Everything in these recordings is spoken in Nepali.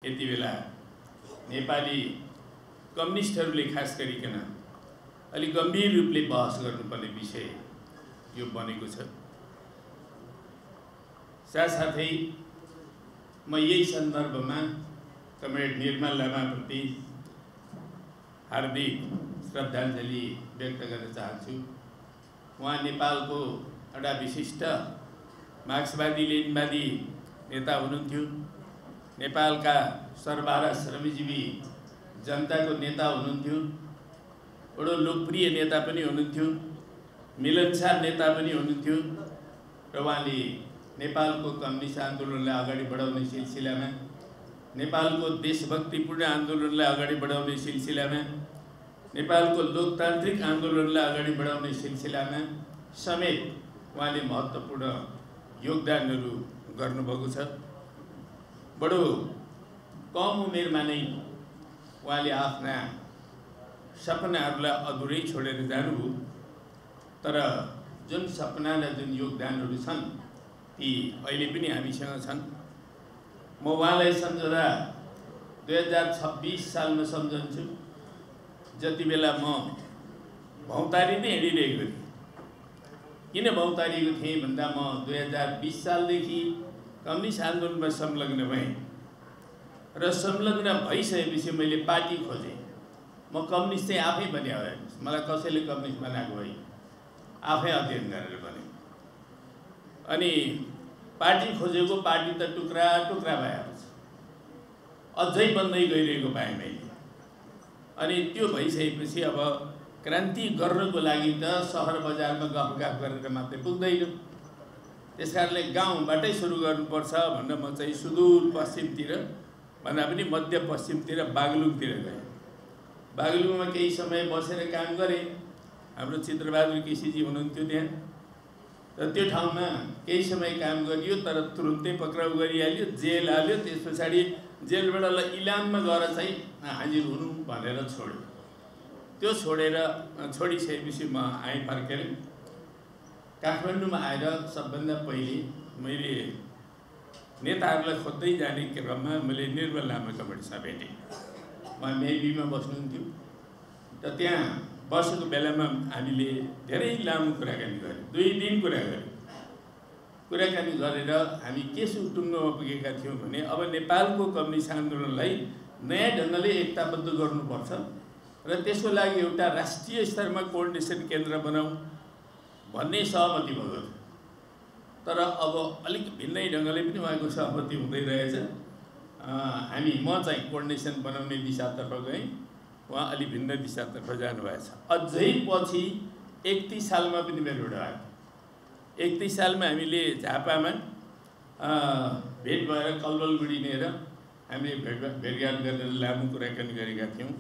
यति बेला नेपाली कम्युनिस्टहरूले खास गरिकन अलि गम्भीर रूपले बहस गर्नुपर्ने विषय यो बनेको छ। साथसाथै म यही सन्दर्भमा कमरेड निर्मल लामाप्रति हार्दिक श्रद्धाञ्जली व्यक्त गर्न चाहन्छु। उहाँ नेपालको एउटा विशिष्ट मार्क्सवादी लेनिनवादी नेता हुनुहुन्थ्यो। नेपालका सर्वहारा श्रमजीवी जनताको नेता हुनुहुन्थ्यो। बडो लोकप्रिय नेता पनि हुनुहुन्थ्यो, मिलनसार नेता पनि हुनुहुन्थ्यो र उहाँले नेपालको कम्युनिस्ट आन्दोलनलाई अगाडि बढाउने सिलसिलामा, नेपालको देशभक्तिपूर्ण आन्दोलनलाई अगाडि बढाउने सिलसिलामा, नेपालको लोकतान्त्रिक आन्दोलनलाई अगाडि बढाउने सिलसिलामा समेत उहाँले महत्त्वपूर्ण योगदानहरू गर्नुभएको छ। बडो कम उमेरमा नै उहाँले आफ्ना सपनाहरूलाई अधुरै छोडेर जानुभयो, तर जुन सपना र जुन योगदानहरू छन् ती अहिले पनि हामीसँग छन्। म उहाँलाई सम्झँदा 2026 सालमा सम्झन्छु, जति बेला म भौतारी नै हिँडिरहेको थिएँ। किन भौतारिएको थिएँ भन्दा म 2020 सालदेखि कम्युनिस्ट आन्दोलनमा संलग्न भएँ र संलग्न भइसकेपछि मैले पार्टी खोजेँ। म कम्युनिस्ट चाहिँ आफै बने हो, मलाई कसैले कम्युनिस्ट बनाएको होइन, आफै अध्ययन गरेर बने। अनि पार्टी खोजेको पार्टी त टुक्रा टुक्रा भएपछि अझै बन्दै गइरहेको पाएँ मैले। अनि त्यो भइसकेपछि अब क्रान्ति गर्नको लागि त सहर बजारमा गफगाफ गरेर मात्रै पुग्दैन। त्यस कारणले गाउँबाटै सुरु गर्नुपर्छ भनेर म चाहिँ सुदूर पश्चिमतिर भन्दा पनि मध्यपश्चिमतिर बागलुङतिर गएँ। बागलुङमा केही समय बसेर काम गरेँ। हाम्रो चित्रबहादुर केसीजी हुनुहुन्थ्यो त्यहाँ, र त्यो ठाउँमा केही समय काम गरियो, तर तुरुन्तै पक्राउ गरिहाल्यो, जेल हाल्यो। त्यस पछाडि जेलबाट इलाममा गएर चाहिँ हाजिर हुनु भनेर छोड्यो। त्यो छोडिसकेपछि म आएँ फर्केर। काठमाडौँमा आएर सबभन्दा पहिले मैले नेताहरूलाई खोज्दै जाने क्रममा मैले निर्मल लामा कमरेडसँग भेटेँ। उहाँ मेबीमा बस्नुहुन्थ्यो र त्यहाँ बसेको बेलामा हामीले धेरै लामो कुराकानी गऱ्यौँ। 2 दिन कुराकानी गरेर हामी के टुङ्गोमा पुगेका थियौँ भने अब नेपालको कम्युनिस्ट आन्दोलनलाई नयाँ ढङ्गले एकताबद्ध गर्नुपर्छ र त्यसको लागि एउटा राष्ट्रिय स्तरमा कोअर्डिनेसन केन्द्र बनाऊ भन्ने सहमति भएको थियो। तर अब अलिक भिन्नै ढङ्गले पनि उहाँको सहमति हुँदै रहेछ। म चाहिँ कोअर्डिनेसन बनाउने दिशातर्फ गएँ, उहाँ अलिक भिन्न दिशातर्फ जानुभएछ। अझै पछि 31 सालमा पनि मेरो भेट भयो। 31 सालमा हामीले झापामा भेट भएर कलवलगुडी लिएर हामीले भेटघाट गरेर लामो कुराकानी गरेका थियौँ।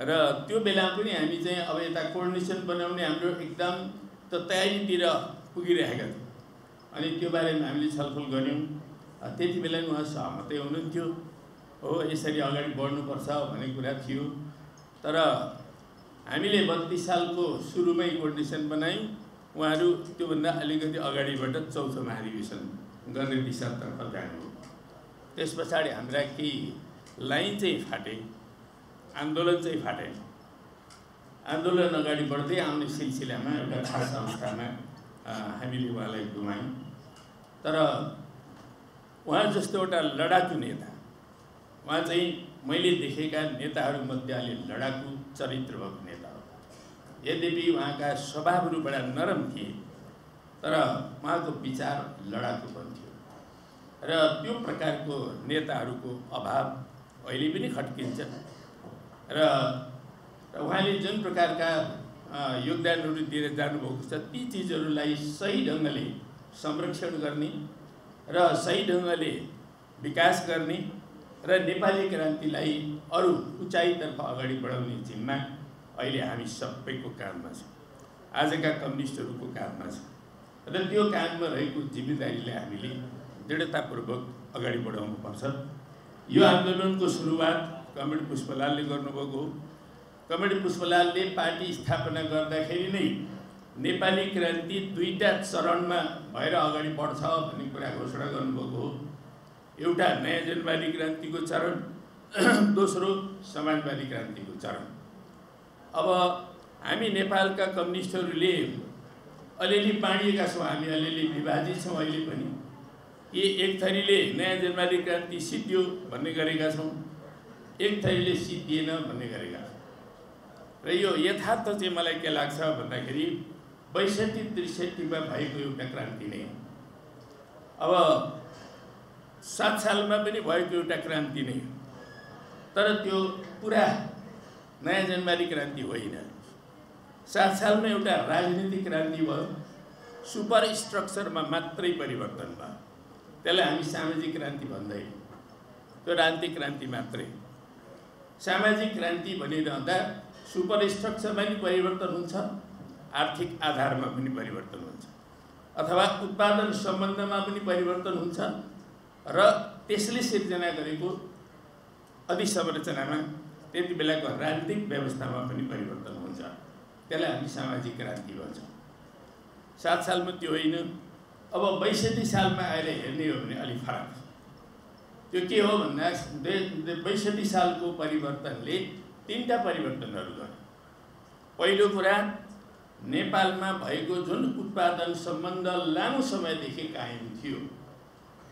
र त्यो बेला पनि हामी चाहिँ अब यता कोअर्डिनेसन बनाउने हाम्रो एकदम तयारीतिर पुगिरहेका थियौँ। अनि त्यो बारेमा हामीले छलफल गऱ्यौँ। त्यति बेला उहाँ सहमतै हुनुहुन्थ्यो, हो यसरी अगाडि बढ्नुपर्छ भन्ने कुरा थियो। तर हामीले 32 सालको सुरुमै कोअर्डिनेसन बनायौँ। उहाँहरू त्योभन्दा अलिकति अगाडिबाट चौथो महाधिवेशन गर्ने दिशातर्फ जानुभयो। त्यस पछाडि हाम्रा केही लाइन चाहिँ फाटे, आन्दोलन चाहिँ फाटेन। आन्दोलन अगाडि बढ्दै आउने सिलसिलामा एउटा खास अवस्थामा हामीले उहाँलाई गुमायौँ। तर उहाँ जस्तो एउटा लडाकु नेता, उहाँ चाहिँ मैले देखेका नेताहरूमध्ये अलि लडाकु चरित्र भएको नेता हो। यद्यपि उहाँका स्वभावहरू बडा नरम थिए, तर उहाँको विचार लडाकु पनि थियो। र त्यो प्रकारको नेताहरूको अभाव अहिले पनि खट्किन्छ। र उहाँले जुन प्रकारका योगदानहरू दिएर जानुभएको छ, ती चिजहरूलाई सही ढङ्गले संरक्षण गर्ने र सही ढङ्गले विकास गर्ने र नेपाली क्रान्तिलाई अरू उचाइतर्फ अगाडि बढाउने जिम्मा अहिले हामी सबैको काममा छ, आजका कम्युनिस्टहरूको काममा छ। र त्यो काममा रहेको जिम्मेदारीलाई हामीले दृढतापूर्वक अगाडि बढाउनुपर्छ। यो आन्दोलनको सुरुवात कमरेड पुष्पलालले गर्नुभएको हो। कमरेड पुष्पलालले पार्टी स्थापना गर्दाखेरि नै नेपाली क्रान्ति 2टा चरणमा भएर अगाडि बढ्छ भन्ने कुरा घोषणा गर्नुभएको हो। एउटा नयाँ जनवादी क्रान्तिको चरण, दोस्रो समाजवादी क्रान्तिको चरण। अब हामी नेपालका कम्युनिस्टहरूले अलिअलि बाँडिएका छौँ, हामी अलिअलि विभाजित छौँ अहिले पनि। कि एक थरीले नयाँ जनवादी क्रान्ति सिद्धियो भन्ने गरेका छौँ, एक थरीले सिद्धिएन भन्ने गरेका छौँ। र यो यथार्थ चाहिँ मलाई के लाग्छ भन्दाखेरि 62-63 भएको एउटा क्रान्ति नै हो। अब 7 सालमा पनि भएको एउटा क्रान्ति नै हो, तर त्यो पुरा नयाँ जनवादी क्रान्ति होइन। 7 सालमा एउटा राजनीतिक क्रान्ति भयो, सुपर स्ट्रक्चरमा मात्रै परिवर्तन भयो। त्यसलाई हामी सामाजिक क्रान्ति भन्दैनौँ, त्यो राजनीतिक क्रान्ति मात्रै। सामाजिक क्रान्ति भनिरहँदा सुपर स्ट्रक्चरमा पनि परिवर्तन हुन्छ, आर्थिक आधारमा पनि परिवर्तन हुन्छ, अथवा उत्पादन सम्बन्धमा पनि परिवर्तन हुन्छ, र त्यसले सिर्जना गरेको अधिसंरचनामा त्यति बेलाको राजनीतिक व्यवस्थामा पनि परिवर्तन हुन्छ। त्यसलाई हामी सामाजिक क्रान्ति भन्छौँ। 7 सालमा त्यो होइन। अब 62 सालमा आएर हेर्ने हो भने अलिक फरक छ। त्यो के हो भन्दा 62 सालको परिवर्तनले 3टा परिवर्तनहरू गर्यो। पहिलो कुरा, नेपालमा भएको जुन उत्पादन सम्बन्ध लामो समयदेखि कायम थियो,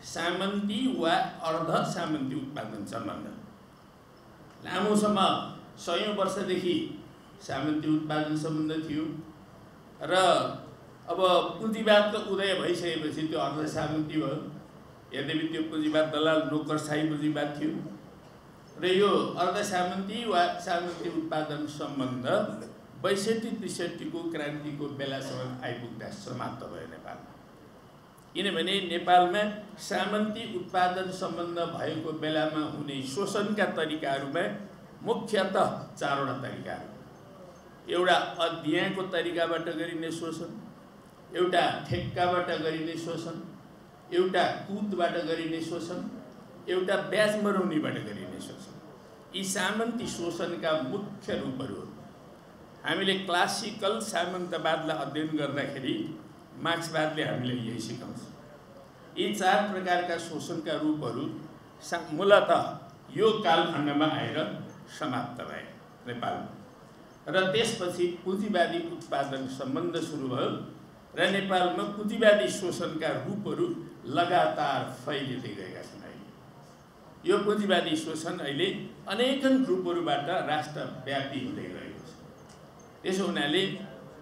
सामन्ती वा अर्ध सामन्ती उत्पादन सम्बन्ध, लामो समय 100औं वर्षदेखि सामन्ती उत्पादन सम्बन्ध थियो। र अब पुँजीवादको उदय भइसकेपछि त्यो अर्ध सामन्ती भयो। यद्यपि त्यो पुँजीवाद दलाल नोकरशाही पुँजीवाद थियो, र यो अर्ध सामन्ती वा सामन्ती उत्पादन सम्बन्ध 62-63 को क्रान्तिको बेलासम्म आइपुग्दा समाप्त भयो नेपालमा। किनभने नेपालमा सामन्ती उत्पादन सम्बन्ध भएको बेलामा हुने शोषणका तरिकाहरूमा मुख्यतः 4वटा तरिकाहरू। एउटा अध्ययनको तरिकाबाट गरिने शोषण, एउटा ठेक्काबाट गरिने शोषण, एउटा कुदबाट गरिने शोषण, एउटा ब्याज मरौनीबाट गरिने शोषण। यी सामन्ती शोषणका मुख्य रूपहरू हो। हामीले क्लासिकल सामन्तवादलाई अध्ययन गर्दाखेरि मार्क्सवादले हामीलाई यही सिकाउँछ। यी 4 प्रकारका शोषणका रूपहरू मूलतः यो कालखण्डमा आएर समाप्त भए नेपालमा, र त्यसपछि पुँजीवादी उत्पादन सम्बन्ध सुरु भयो, र नेपालमा पुँजीवादी शोषणका रूपहरू लगातार फैलिँदै गएका छन्। अहिले यो पुँजीवादी शोषण अहिले अनेकन रूपहरूबाट राष्ट्रव्यापी हुँदै गएको छ। त्यसो हुनाले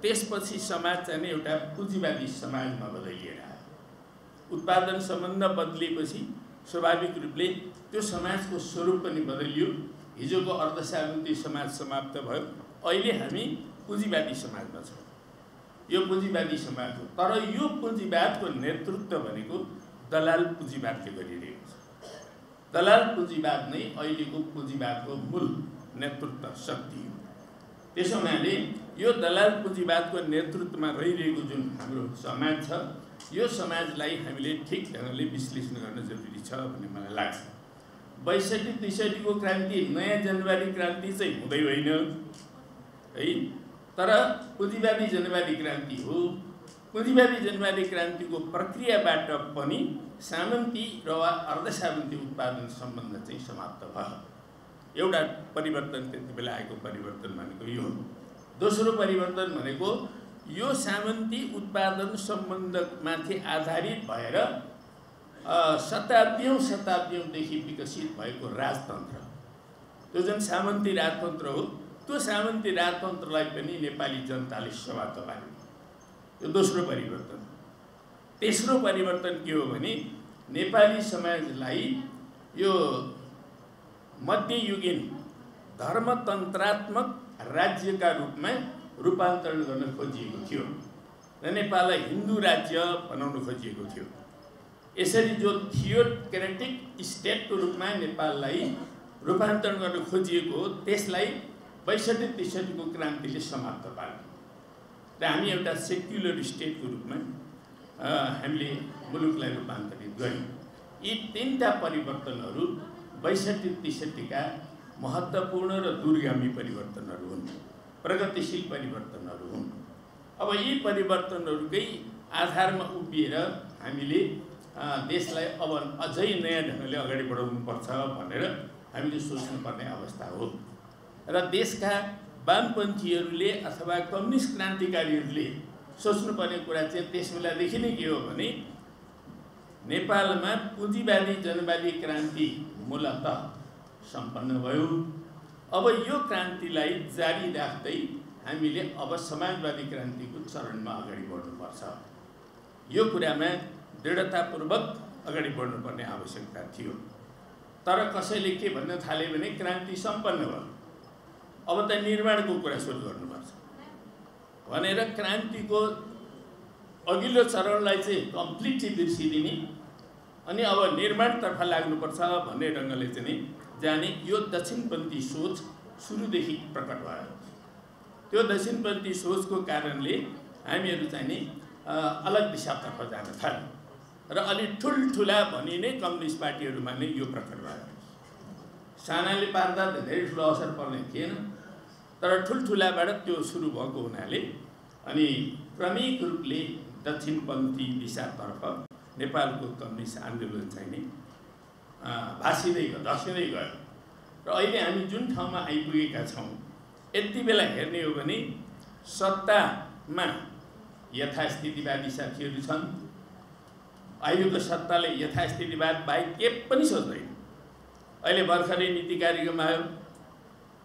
त्यसपछि समाज चाहिँ एउटा पुँजीवादी समाजमा बदलिएर आयो। उत्पादन सम्बन्ध बदलिएपछि स्वाभाविक रूपले त्यो समाजको स्वरूप पनि बदलियो। हिजोको अर्धसामन्ती समाज समाप्त भयो, अहिले हामी पुँजीवादी समाजमा छौँ। यो पुँजीवादी समाज हो, तर यो पुँजीवादको नेतृत्व भनेको दलाल पुँजीवादले गरिरहेको छ। दलाल पुँजीवाद नै अहिलेको पुँजीवादको मूल नेतृत्व शक्ति हो। त्यसो हुनाले यो दलाल पुँजीवादको नेतृत्वमा रहिरहेको जुन हाम्रो समाज छ, यो समाजलाई हामीले ठिक ढङ्गले विश्लेषण गर्न जरुरी छ भन्ने मलाई लाग्छ। 62-63 को क्रान्ति नयाँ जनवादी क्रान्ति चाहिँ हुँदै होइन है, तर पुँजीवादी जनवादी क्रान्ति हो। पुँजीवादी जनवादी क्रान्तिको प्रक्रियाबाट पनि सामन्ती र वा अर्ध सामन्ती उत्पादन सम्बन्ध चाहिँ समाप्त भयो। एउटा परिवर्तन त्यति बेला आएको परिवर्तन भनेको यो हो। दोस्रो परिवर्तन भनेको यो सामन्ती उत्पादन सम्बन्धमाथि आधारित भएर शताब्दीौँदेखि विकसित भएको राजतन्त्र, त्यो जुन सामन्ती राजतन्त्र हो, त्यो सामन्ती राजतन्त्रलाई पनि नेपाली जनताले समाप्त पार्यो। यो दोस्रो परिवर्तन। तेस्रो परिवर्तन के हो भने नेपाली समाजलाई यो मध्ययुगीन धर्मतन्त्रात्मक राज्यका रूपमा रूपान्तरण गर्न खोजिएको थियो, र नेपाललाई हिन्दू राज्य बनाउन खोजिएको थियो। यसरी जो थियोक्रेटिक स्टेटको रूपमा नेपाललाई रूपान्तरण गर्न खोजिएको हो, त्यसलाई 62-63 को क्रान्तिले समाप्त पार्यो, र हामी एउटा सेक्युलर स्टेटको रूपमा हामीले मुलुकलाई रूपान्तरित गर्यौँ। यी 3टा परिवर्तनहरू 62-63 का महत्त्वपूर्ण र दूरगामी परिवर्तनहरू हुन्, प्रगतिशील परिवर्तनहरू हुन्। अब यी परिवर्तनहरूकै आधारमा उभिएर हामीले देशलाई अब अझै नयाँ ढङ्गले अगाडि बढाउनुपर्छ भनेर हामीले सोच्नुपर्ने अवस्था हो। र देशका वामपन्थीहरूले अथवा कम्युनिस्ट क्रान्तिकारीहरूले सोच्नुपर्ने कुरा चाहिँ त्यस बेलादेखि नै के हो भने नेपालमा पुँजीवादी जनवादी क्रान्ति मूलत सम्पन्न भयो। अब यो क्रान्तिलाई जारी राख्दै हामीले अब समाजवादी क्रान्तिको चरणमा अगाडि बढ्नुपर्छ। यो कुरामा दृढतापूर्वक अगाडि बढ्नुपर्ने आवश्यकता थियो। तर कसैले के भन्न थाले भने क्रान्ति सम्पन्न भयो, अब त निर्माणको कुरा सुरु गर्नुपर्छ भनेर क्रान्तिको अघिल्लो चरणलाई चाहिँ कम्प्लिटली बिर्सिदिने अनि अब निर्माणतर्फ लाग्नुपर्छ भन्ने ढङ्गले चाहिँ जाने यो दक्षिणपन्थी सोच सुरुदेखि प्रकट भयो। त्यो दक्षिणपन्थी सोचको कारणले हामीहरू चाहिँ नि अलग दिशातर्फ जान थाल्यौँ र अलि ठुल्ठुला भनिने कम्युनिस्ट पार्टीहरूमा नै यो प्रकट भयो। सानाले पार्दा धेरै ठुलो असर पर्ने थिएन, तर ठुल्ठुलाबाट त्यो सुरु भएको हुनाले अनि क्रमिक रूपले दक्षिणपन्थी दिशातर्फ नेपालको कम्युनिस्ट आन्दोलन चाहिँ नि भासिँदै गयो, धसिँदै गयो र अहिले हामी जुन ठाउँमा आइपुगेका छौँ यति बेला हेर्ने हो भने सत्तामा यथास्थितिवादी साथीहरू छन्। अहिलेको सत्ताले यथास्थितिवाद बाहेक के पनि सोच्दैन। अहिले भर्खरै नीति कार्यक्रम आयो,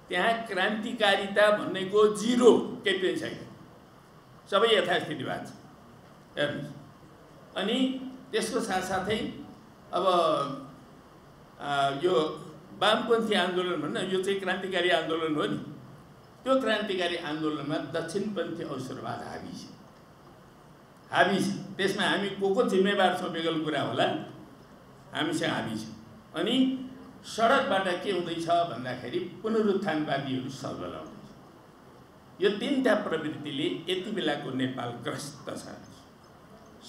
त्यहाँ क्रान्तिकारिता भन्नेको जिरो केही पनि छैन, सबै यथास्थितिवाद छ हेर्नुहोस्। अनि त्यसको साथसाथै अब यो वामपन्थी आन्दोलन भन्न यो चाहिँ क्रान्तिकारी आन्दोलन हो नि, त्यो क्रान्तिकारी आन्दोलनमा दक्षिणपन्थी अवसरवाद हाबी छ। त्यसमा हामी को जिम्मेवार छौँ बेगल कुरा होला, हामीसँग हाबी छ। अनि सडकबाट के हुँदैछ भन्दाखेरि पुनरुत्थानवादीहरू सल्भल आउँदैछ। यो तीनटा प्रवृत्तिले यति बेलाको नेपाल ग्रस्त छ।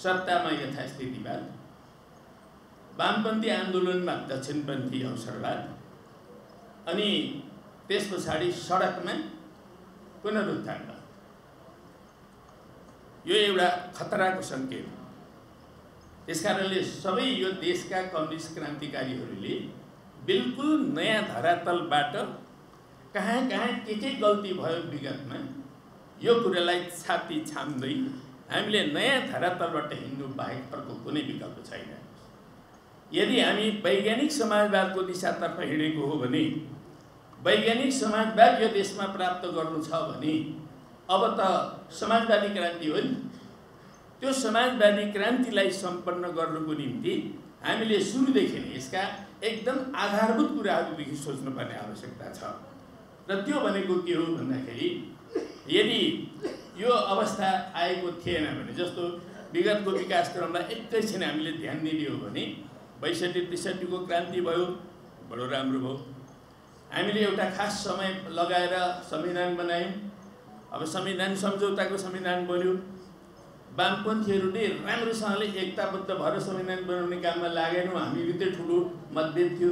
सत्तामा यथास्थितिवाद, वामपन्थी आन्दोलनमा दक्षिणपन्थी अवसरवाद अनि त्यस पछाडि सडकमा पुनरुत्थानवाद। यो एउटा खतराको सङ्केत हो। त्यसकारणले सबै यो देशका कम्युनिस्ट क्रान्तिकारीहरूले बिल्कुल नयाँ धरातलबाट कहाँ के गल्ती भयो विगतमा यो कुरालाई छाती छाम्दै हामीले नयाँ धरातलबाट हिँड्नु बाहेक अर्को कुनै विकल्प छैन। यदि हामी वैज्ञानिक समाजवादको दिशातर्फ हिँडेको हो भने, वैज्ञानिक समाजवाद यो देशमा प्राप्त गर्नु छ भने अब त समाजवादी क्रान्ति हो नि। त्यो समाजवादी क्रान्तिलाई सम्पन्न गर्नुको निम्ति हामीले सुरुदेखि नै यसका एकदम आधारभूत कुराहरूदेखि सोच्नुपर्ने आवश्यकता छ। र त्यो भनेको के हो भन्दाखेरि यदि यो अवस्था आएको थिएन भने, जस्तो विगतको विकासक्रमलाई एकैछिन हामीले ध्यान दिदियो भने 62-63 को क्रान्ति भयो, बडो राम्रो भयो। हामीले एउटा खास समय लगाएर संविधान बनायौँ। अब संविधान सम्झौताको संविधान बन्यो। वामपन्थीहरूले राम्रोसँगले एकताबद्ध भएर संविधान बनाउने काममा लागेनौँ, हामीभित्रै ठुलो मतभेद थियो।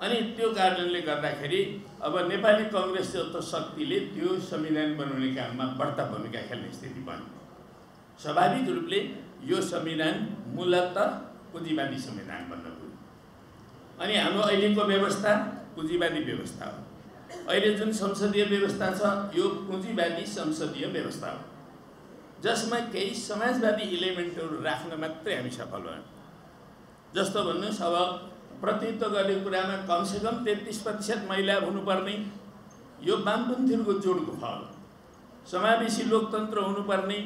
अनि त्यो कारणले गर्दाखेरि अब नेपाली कङ्ग्रेस जस्तो शक्तिले त्यो संविधान बनाउने काममा बढ्ता भूमिका खेल्ने स्थिति बन्यो। स्वाभाविक रूपले यो संविधान मूलतः पुँजीवादी संविधान बन्न पुग्यो। अनि हाम्रो अहिलेको व्यवस्था पुँजीवादी व्यवस्था हो। अहिले जुन संसदीय व्यवस्था छ यो पुँजीवादी संसदीय व्यवस्था हो, जसमा केही समाजवादी इलिमेन्टहरू राख्न मात्रै हामी सफल भयौँ। जस्तो भन्नुहोस्, अब प्रतिनिधित्व गर्ने कुरामा कमसेकम 33% महिला हुनुपर्ने, यो वामपन्थीहरूको जोडको फल। समावेशी लोकतन्त्र हुनुपर्ने,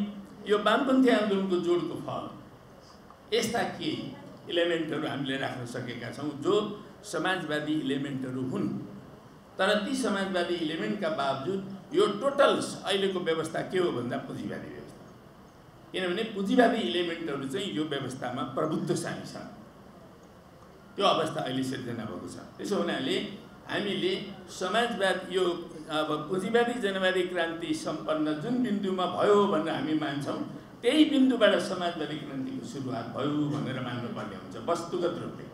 यो वामपन्थी आन्दोलनको जोडको फल। यस्ता केही इलिमेन्टहरू हामीले राख्न सकेका छौँ जो समाजवादी इलिमेन्टहरू हुन्। तर ती समाजवादी इलिमेन्टका बावजुद यो टोटल अहिलेको व्यवस्था के हो भन्दा पुँजीवादी व्यवस्था। किनभने पुँजीवादी इलिमेन्टहरू चाहिँ यो व्यवस्थामा प्रभुत्वशाली छन्। त्यो अवस्था अहिले सिर्जना भएको छ। त्यसो हुनाले हामीले समाजवाद यो अब पुँजीवादी जनवादी क्रान्ति सम्पन्न जुन बिन्दुमा भयो भनेर हामी मान्छौँ, त्यही बिन्दुबाट समाजवादी क्रान्तिको सुरुवात भयो भनेर मान्नुपर्ने हुन्छ वस्तुगत रूपले।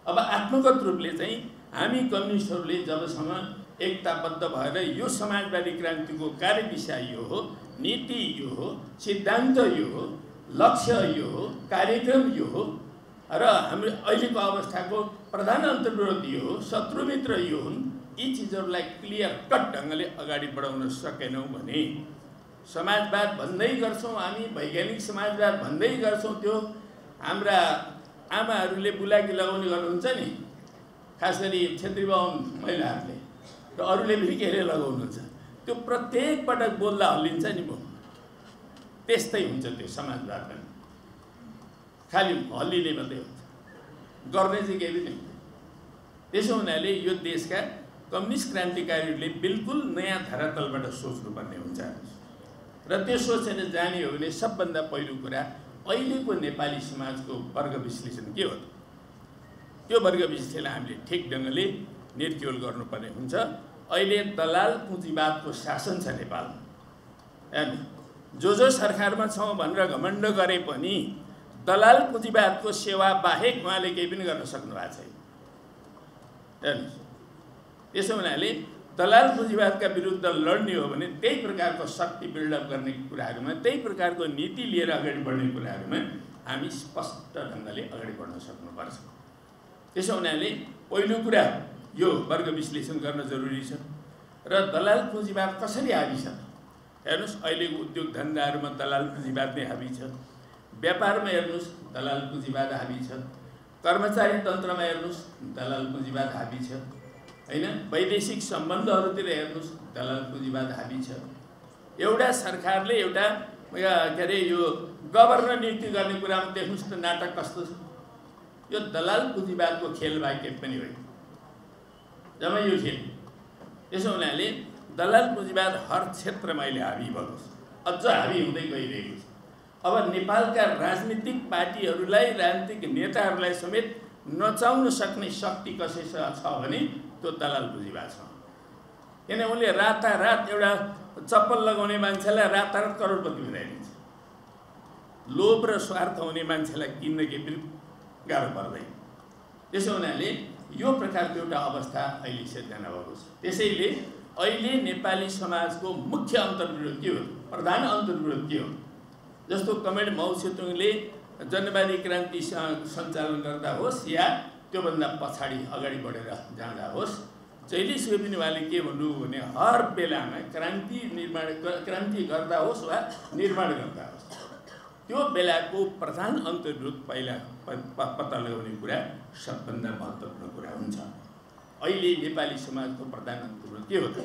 अब आत्मगत रूपले चाहिँ हामी कम्युनिस्टहरूले जबसम्म एकताबद्ध भएर यो समाजवादी क्रान्तिको कार्यदिशा यो हो, नीति यो हो, सिद्धान्त यो हो, लक्ष्य यो हो, कार्यक्रम यो हो र हाम्रो अहिलेको अवस्थाको प्रधान अन्तर्विरोध यो हो, शत्रु मित्र यो हुन्। यी चिजहरूलाई क्लियर कट ढङ्गले अगाडि बढाउन सकेनौँ भने समाजवाद भन्दै गर्छौँ हामी, वैज्ञानिक समाजवाद भन्दै गर्छौँ, त्यो हाम्रा आमाहरूले बुलाकी लगाउने गर्नुहुन्छ नि, खास गरी क्षेत्री बाहुन महिलाहरूले र अरूले पनि के अरे लगाउनुहुन्छ, त्यो प्रत्येक पटक बोल्दा हल्लिन्छ नि म। त्यस्तै हुन्छ त्यो समाजवाद पनि, खालि हल्लिने मात्रै हुन्छ, गर्ने चाहिँ केही पनि हुँदैन। त्यसो हुनाले यो देशका कम्युनिस्ट क्रान्तिकारीहरूले बिल्कुल नयाँ धरातलबाट सोच्नुपर्ने हुन्छ र त्यो सोचेर जाने हो भने सबभन्दा पहिलो कुरा अहिलेको नेपाली समाजको वर्ग विश्लेषण के हो, त्यो वर्ग विश्लेषणलाई हामीले ठिक ढङ्गले निर्क्युल गर्नुपर्ने हुन्छ। अहिले दलाल पुँजीवादको शासन छ नेपालमा, हैन? जो सरकारमा छौँ भनेर घमण्ड गरे पनि दलाल पुँजीवादको सेवा बाहेक उहाँले केही पनि गर्न सक्नु भएको छैन, हेर्नुहोस्। त्यसो हुनाले दलाल पुँजीवादका विरुद्ध लड्ने हो भने त्यही प्रकारको शक्ति बिल्डअप गर्ने कुराहरूमा, त्यही प्रकारको नीति लिएर अगाडि बढ्ने कुराहरूमा हामी स्पष्ट ढङ्गले अगाडि बढ्न सक्नुपर्छ। त्यसो हुनाले पहिलो कुरा यो वर्ग विश्लेषण गर्न जरुरी छ र दलाल पुँजीवाद कसरी हाबी छ हेर्नुहोस्। अहिलेको उद्योग धन्दाहरूमा दलाल पुँजीवाद नै हाबी छ, व्यापारमा हेर्नुहोस् दलाल पुँजीवाद हाबी छ, कर्मचारी तन्त्रमा हेर्नुहोस् दलाल पुँजीवाद हाबी छ, हैन? वैदेशिक सम्बन्धहरूतिर हेर्नुहोस् दलाल पुँजीवाद हाबी छ। एउटा सरकारले एउटा के अरे यो गभर्नर नियुक्ति गर्ने कुरामा देख्नुहोस् त नाटक कस्तो छ। यो दलाल पुँजीवादको खेल बाहेक केही पनि होइन, जम्मै यो खेल। त्यसो हुनाले दलाल पुँजीवाद हर क्षेत्रमा अहिले हाबी भएको छ, अझ हाबी हुँदै गइरहेको छ। अब नेपालका राजनीतिक पार्टीहरूलाई, राजनीतिक नेताहरूलाई समेत नचाउन सक्ने शक्ति कसैसँग छ भने त्यो दलाल पुँजीवाद छ। किन उनले रातारात एउटा चप्पल लगाउने मान्छेलाई रातारात करोडपति बनाइदिन्छ, लोभ र स्वार्थ हुने मान्छेलाई किन्न केही पनि गाह्रो पर्दैन। त्यसो हुनाले यो प्रकारको एउटा अवस्था अहिले सिर्जना भएको छ। त्यसैले अहिले नेपाली समाजको मुख्य अन्तर्विरोध के हो, प्रधान अन्तर्विरोध के हो, जस्तो कमेड माओ सेतुङले जनवादी क्रान्ति सञ्चालन गर्दा होस् या त्योभन्दा पछाडि अगाडि बढेर जाँदा होस्, जहिलेसुकै पनि उहाँले के भन्नुभयो भने हर बेलामा क्रान्ति गर्दा होस् वा निर्माण गर्दा होस्, त्यो बेलाको प्रधान अन्तर्विरोध पहिला पत्ता लगाउने कुरा सबभन्दा महत्त्वपूर्ण कुरा हुन्छ। अहिले नेपाली समाजको प्रधान अन्तर्विरोध के हो त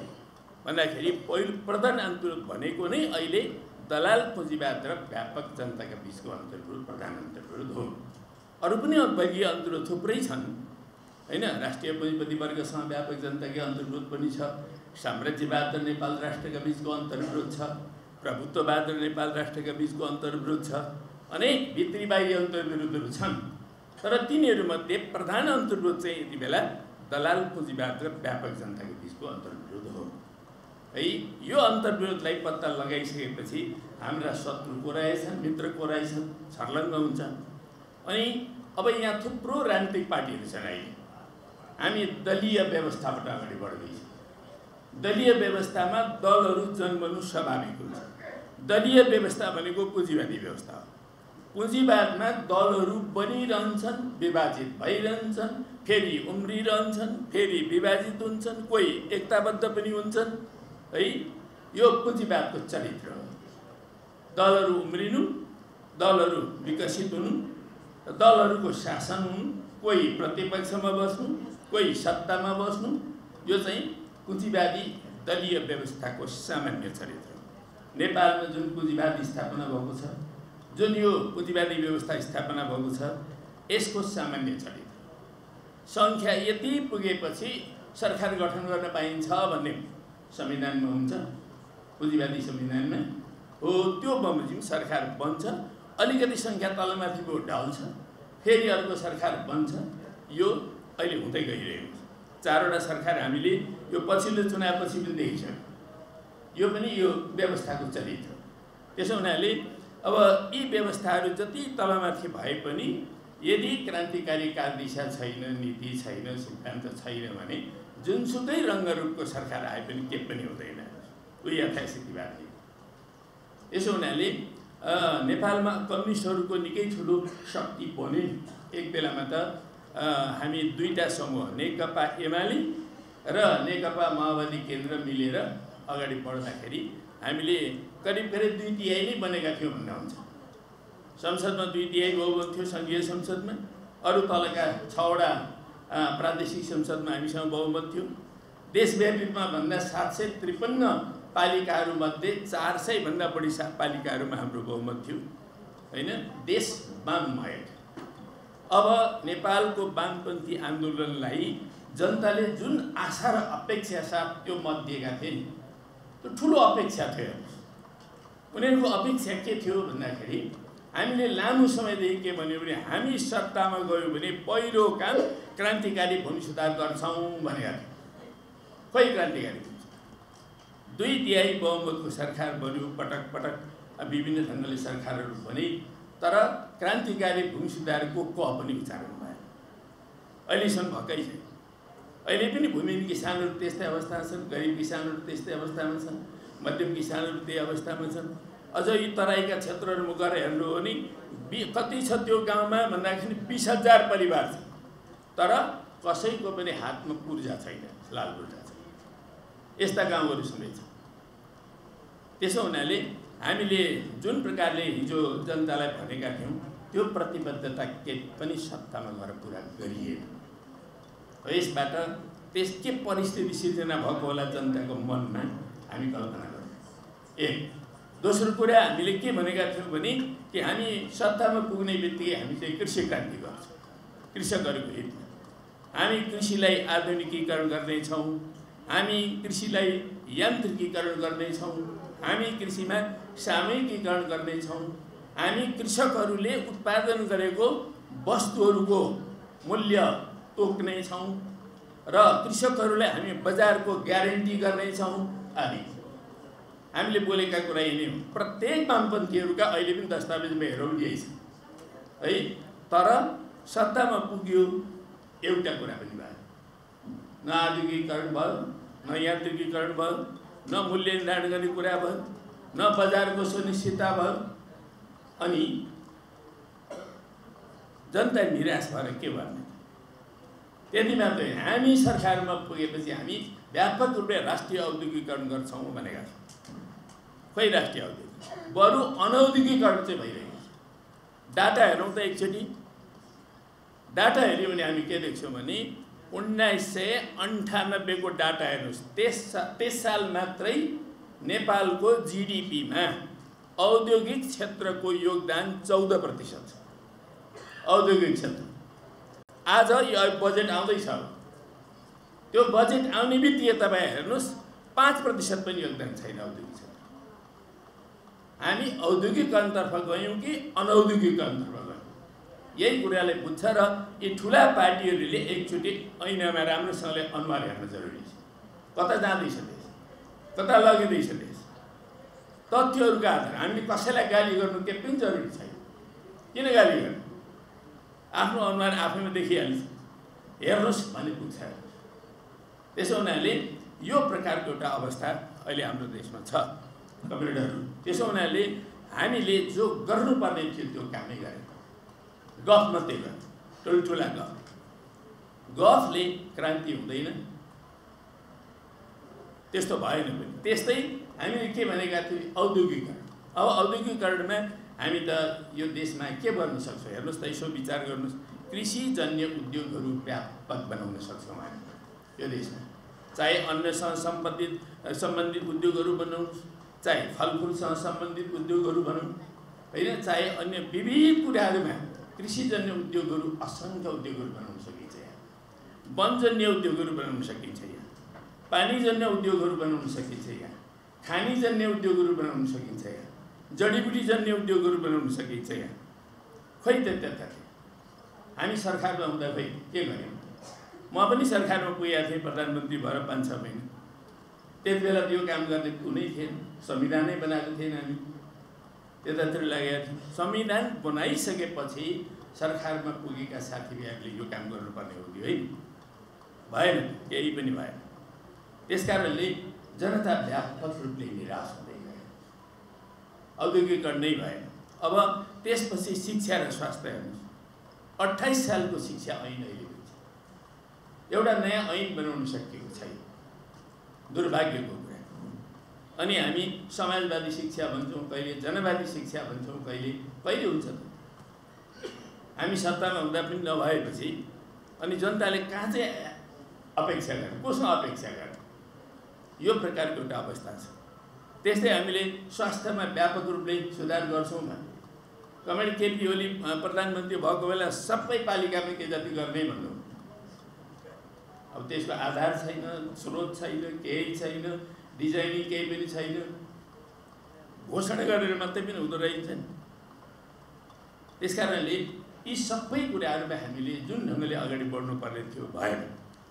भन्दाखेरि पहिलो प्रधान अन्तर्विरोध भनेको नै अहिले दलाल पुँजीवाद र व्यापक जनताका बिचको अन्तर्विरोध प्रधान अन्तर्विरोध हो। अरू पनि वर्गीय अन्तर्विरोध थुप्रै छन्, हैन? राष्ट्रिय पुँजीपति वर्गसँग व्यापक जनताकै अन्तर्विरोध पनि छ, साम्राज्यवाद र नेपाल राष्ट्रका बिचको अन्तर्विरोध छ, प्रभुत्ववाद र नेपाल राष्ट्रका बिचको अन्तर्विरोध छ, अनेक भित्री बाहिरी अन्तर्विरोधहरू छन्। तर तिनीहरूमध्ये प्रधान अन्तर्विरोध चाहिँ यति बेला दलाल पुँजीवाद र व्यापक जनताको बिचको अन्तर्विरोध हो है। यो अन्तर्विरोधलाई पत्ता लगाइसकेपछि हाम्रा शत्रु को रहेछन्, मित्र को रहेछन्, छर्लङ्ग हुन्छ। अनि अब यहाँ थुप्रो राजनीतिक पार्टीहरू छन्। अहिले हामी दलीय व्यवस्थाबाट अगाडि बढ्दैछौँ। दलीय व्यवस्थामा दलहरू जन्मनु स्वाभाविक हुन्छ। दलीय व्यवस्था भनेको पुँजीवादी व्यवस्था हो। पुँजीवादमा दलहरू बनिरहन्छन्, विभाजित भइरहन्छन्, फेरि उम्रिरहन्छन्, फेरि विभाजित हुन्छन्, कोही एकताबद्ध पनि हुन्छन् है। यो पुँजीवादको चरित्र हो। दलहरू उम्रिनु, दलहरू विकसित हुनु, दलहरूको शासन हुनु, कोही प्रतिपक्षमा बस्नु, कोही सत्तामा बस्नु, यो चाहिँ पुँजीवादी दलीय व्यवस्थाको सामान्य चरित्र हो। नेपालमा जुन पुँजीवादी स्थापना भएको छ, जुन यो पुँजीवादी व्यवस्था स्थापना भएको छ, यसको सामान्य चरित्र सङ्ख्या यति पुगेपछि सरकार गठन गर्न पाइन्छ भन्ने संविधानमा हुन्छ, पुँजीवादी संविधानमा हो। त्यो बमोजिम सरकार बन्छ, अलिकति सङ्ख्या तलमाथिको ढल्छ, फेरि अर्को सरकार बन्छ। यो अहिले हुँदै गइरहेको छ। 4वटा सरकार हामीले यो पछिल्लो चुनावपछि पनि देखिसक्यौँ। यो पनि यो व्यवस्थाको चरित्र। त्यसो हुनाले अब यी व्यवस्थाहरू जति तलमाथि भए पनि यदि क्रान्तिकारी कार्यदिशा छैन, नीति छैन, सिद्धान्त छैन भने जुनसुकै रङ्गरूपको सरकार आए पनि केही पनि हुँदैन। उही यथास्थितिवादी। यसो हुनाले नेपालमा कम्युनिस्टहरूको निकै ठुलो शक्ति बन्यो। एक बेलामा त हामी दुईटा समूह नेकपा एमाले र नेकपा माओवादी केन्द्र मिलेर अगाडि बढ्दाखेरि हामीले करिब 2/3 नै बनेका थियौँ भन्ने हुन्छ। संसदमा 2/3 बहुमत थियो सङ्घीय संसदमा, अरू तलका 6वटा प्रादेशिक संसदमा हामीसँग बहुमत थियो। देशव्यापीमा भन्दा 753 पालिकाहरूमध्ये 400 भन्दा बढी पालिकाहरूमा हाम्रो बहुमत थियो हैन। देश वाममय। अब नेपालको वामपन्थी आन्दोलनलाई जनताले जुन आशा र अपेक्षा साथ त्यो मत दिएका थिए नि, त्यो ठुलो अपेक्षा थियो। उनीहरूको अपेक्षा के थियो भन्दाखेरि हामीले लामो समयदेखि के भन्यो भने हामी सत्तामा गयौँ भने पहिलो काम क्रान्तिकारी भूमि सुधार गर्छौँ भनेका थियौँ। खोइ क्रान्तिकारी 2/3 बहुमतको सरकार बन्यो, पटक पटक विभिन्न ढङ्गले सरकारहरू बने, तर क्रान्तिकारी भूमि सुधारको क पनि उच्चारण भएन। अहिलेसम्म भएकै छैन। अहिले पनि भूमिहीन किसानहरू त्यस्तै अवस्थामा छन्, गरिब किसानहरू त्यस्तै अवस्थामा छन्, मध्यम किसानहरू त्यही अवस्थामा छन्। अझ यी तराईका क्षेत्रहरूमा गएर हेर्नु हो भने कति छ त्यो गाउँमा भन्दाखेरि 20,000 परिवार छ, तर कसैको पनि हातमा पूर्जा छैन, लाल पूर्जा छैन। यस्ता गाउँहरू समेत छ। त्यसो हुनाले हामीले जुन प्रकारले हिजो जनतालाई भनेका थियौँ त्यो प्रतिबद्धता के पनि सत्तामा गएर पुरा गरिएन। यसबाट के परिस्थिति सिर्जना भएको होला जनताको मनमा हामी कल्पना गरौँ। एक दोस्रो कुरा हामीले के भनेका थियौँ भने कि हामी सत्तामा पुग्ने बित्तिकै हामी चाहिँ कृषि क्रान्ति गर्छौँ, कृषकहरूको हितमा। हामी कृषिलाई आधुनिकीकरण गर्नेछौँ, हामी कृषिलाई यान्त्रिकीकरण गर्नेछौँ, हामी कृषिमा सामूहिकीकरण गर्नेछौँ, हामी कृषकहरूले उत्पादन गरेको वस्तुहरूको मूल्य तोक्नेछौँ र कृषकहरूलाई हामी बजारको ग्यारेन्टी गर्नेछौँ आदि। हामीले बोलेका कुरा यिनै हुन्। प्रत्येक वामपन्थीहरूका अहिले पनि दस्तावेजमा हेरौँ यही छ है। तर सत्तामा पुग्यो एउटा कुरा पनि भयो, न आधुनिकीकरण भयो, न यान्त्रिकीकरण भयो, न मूल्य निर्धारण गर्ने कुरा भयो, न बजारको सुनिश्चितता भयो। अनि जनता निराश भएर के गर्ने? त्यति मात्रै हामी सरकारमा पुगेपछि हामी व्यापक रूपले राष्ट्रिय औद्योगिकीकरण गर्छौँ भनेका छौँ। खोइ राष्ट्रिय औद्योगिक बरु अनौद्योगिकीकरण चाहिँ भइरहेको छ। डाटा हेरौँ त एकचोटि। डाटा हेऱ्यो भने हामी के देख्छौँ भने 1998 को डाटा हेर्नुहोस्। त्यस साल मात्रै नेपालको जीडीपीमा औद्योगिक क्षेत्रको योगदान 14% छ। औद्योगिक क्षेत्र आज यो बजेट आउँदैछ, त्यो बजेट आउने बित्तिकै तपाईँ हेर्नुहोस् 5% पनि योगदान छैन औद्योगिक क्षेत्र। हामी औद्योगिकरणतर्फ गयौँ कि अनौद्योगिकरणतर्फ गयौँ? यही कुरालाई बुझ्छ र यी ठुला पार्टीहरूले एकचोटि ऐनामा राम्रोसँगले अनुहार हेर्न जरुरी छ। कता जाँदैछ देश, कता लगिँदैछ देश, तथ्यहरूका आधार। हामीले कसैलाई गाली गर्नु के पनि जरुरी छैन। किन गाली गर्नु? आफ्नो अनुहार आफैमा देखिहाल्छ, हेर्नुहोस् भन्ने पुग्छ। त्यसो हुनाले यो प्रकारको एउटा अवस्था अहिले हाम्रो देशमा छ कमरेडहरू। त्यसो हुनाले हामीले जो गर्नुपर्ने थियो त्यो कामै गरेन। गफ मात्रै गर्यो, ठुल्ठुला गफ। गफले क्रान्ति हुँदैन, त्यस्तो भएन पनि। त्यस्तै हामीले के भनेका थियौँ? औद्योगिकीकरण। अब औद्योगिकीकरणमा हामी त यो देशमा के गर्न सक्छौँ? हेर्नुहोस् त, यसो विचार गर्नुहोस्। कृषिजन्य उद्योगहरू व्यापक बनाउन सक्छौँ हामी यो देशमा। चाहे अन्नसँग सम्बन्धित उद्योगहरू बनाउनुहोस्, चाहे फलफुलसँग सम्बन्धित उद्योगहरू बनाउँ होइन, चाहे अन्य विविध कुराहरूमा कृषिजन्य उद्योगहरू, असङ्ख्य उद्योगहरू बनाउन सकिन्छ। यहाँ वनजन्य उद्योगहरू बनाउन सकिन्छ, यहाँ पानीजन्य उद्योगहरू बनाउन सकिन्छ, यहाँ खानीजन्य उद्योगहरू बनाउन सकिन्छ, यहाँ जडीबुटीजन्य उद्योगहरू बनाउन सकिन्छ। यहाँ खोइ त्यता हामी सरकारमा हुँदा खोइ के गर्यौँ? म पनि सरकारमा पुगेको थिएँ प्रधानमन्त्री भएर 5-6 महिना। त्यति बेला त्यो काम गर्ने कुनै थिएन, संविधानै बनाएको थिएन। हामी त्यतातिर लागेका थियौँ। संविधान बनाइसकेपछि सरकारमा पुगेका साथीभाइहरूले यो काम गर्नुपर्ने हो है, भएन, केही पनि भएन। त्यसकारणले जनता व्यापक रूपले निराश हुँदै गयो। औद्योगिकीकरण नै भएन। अब त्यसपछि शिक्षा र स्वास्थ्य हेर्नुहोस्, 28 सालको शिक्षा ऐन अहिले एउटा नयाँ ऐन बनाउन सकिएको छैन, दुर्भाग्यको कुरा। अनि हामी समाजवादी शिक्षा भन्छौँ, कहिले जनवादी शिक्षा भन्छौँ, कहिले हुन्छ त? हामी सत्तामा हुँदा पनि नभएपछि अनि जनताले कहाँ चाहिँ अपेक्षा गर्ने, कोसँग अपेक्षा गर्ने? यो प्रकारको एउटा अवस्था छ। त्यस्तै हामीले स्वास्थ्यमा व्यापक रूपले सुधार गर्छौँ भने कमरेड केपी ओली प्रधानमन्त्री भएको बेला सबै पालिकामा के जति गर्ने भन्नु, अब त्यसको आधार छैन, स्रोत छैन, केही छैन, डिजाइनिङ केही पनि छैन, घोषणा गरेर मात्रै पनि हुँदो रहेछ। त्यसकारणले यी सबै कुराहरूमा हामीले जुन ढङ्गले अगाडि बढ्नुपर्ने थियो भएन।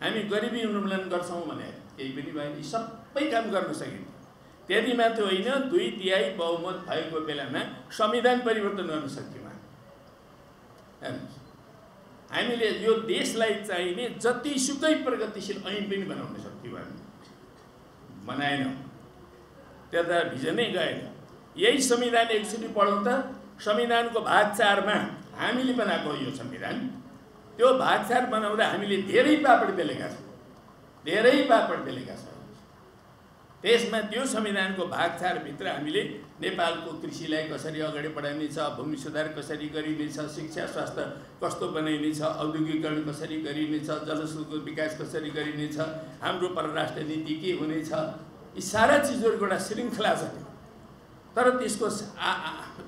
हामी गरिबी उन्मूलन गर्छौँ भने केही पनि भएन, यी सबै काम गर्न सकिन्छ। त्यति मात्र होइन, 2/3 बहुमत भएको बेलामा संविधान परिवर्तन गर्न सक्यौँ। हेर्नुहोस्, हामीले यो देशलाई चाहिने जतिसुकै प्रगतिशील ऐन पनि बनाउन सक्यौँ। हामी बनाएनौँ, त्यता भिजनै गएन। यही संविधान एकचोटि पढौँ त, संविधानको भाग 4 मा हामीले बनाएको यो संविधान, त्यो भाग 4 बनाउँदा हामीले धेरै पापड बेलेका छौँ, धेरै पापड बेलेका छौँ। त्यसमा त्यो संविधानको भाग 4 भित्र हामीले नेपालको कृषिलाई कसरी अगाडि बढाइनेछ, भूमि सुधार कसरी गरिनेछ, शिक्षा स्वास्थ्य कस्तो बनाइनेछ, औद्योगिकरण कसरी गरिनेछ, जलस्रोतको विकास कसरी गरिनेछ, हाम्रो परराष्ट्र नीति के हुनेछ, यी सारा चिजहरूको एउटा श्रृङ्खला छ। तर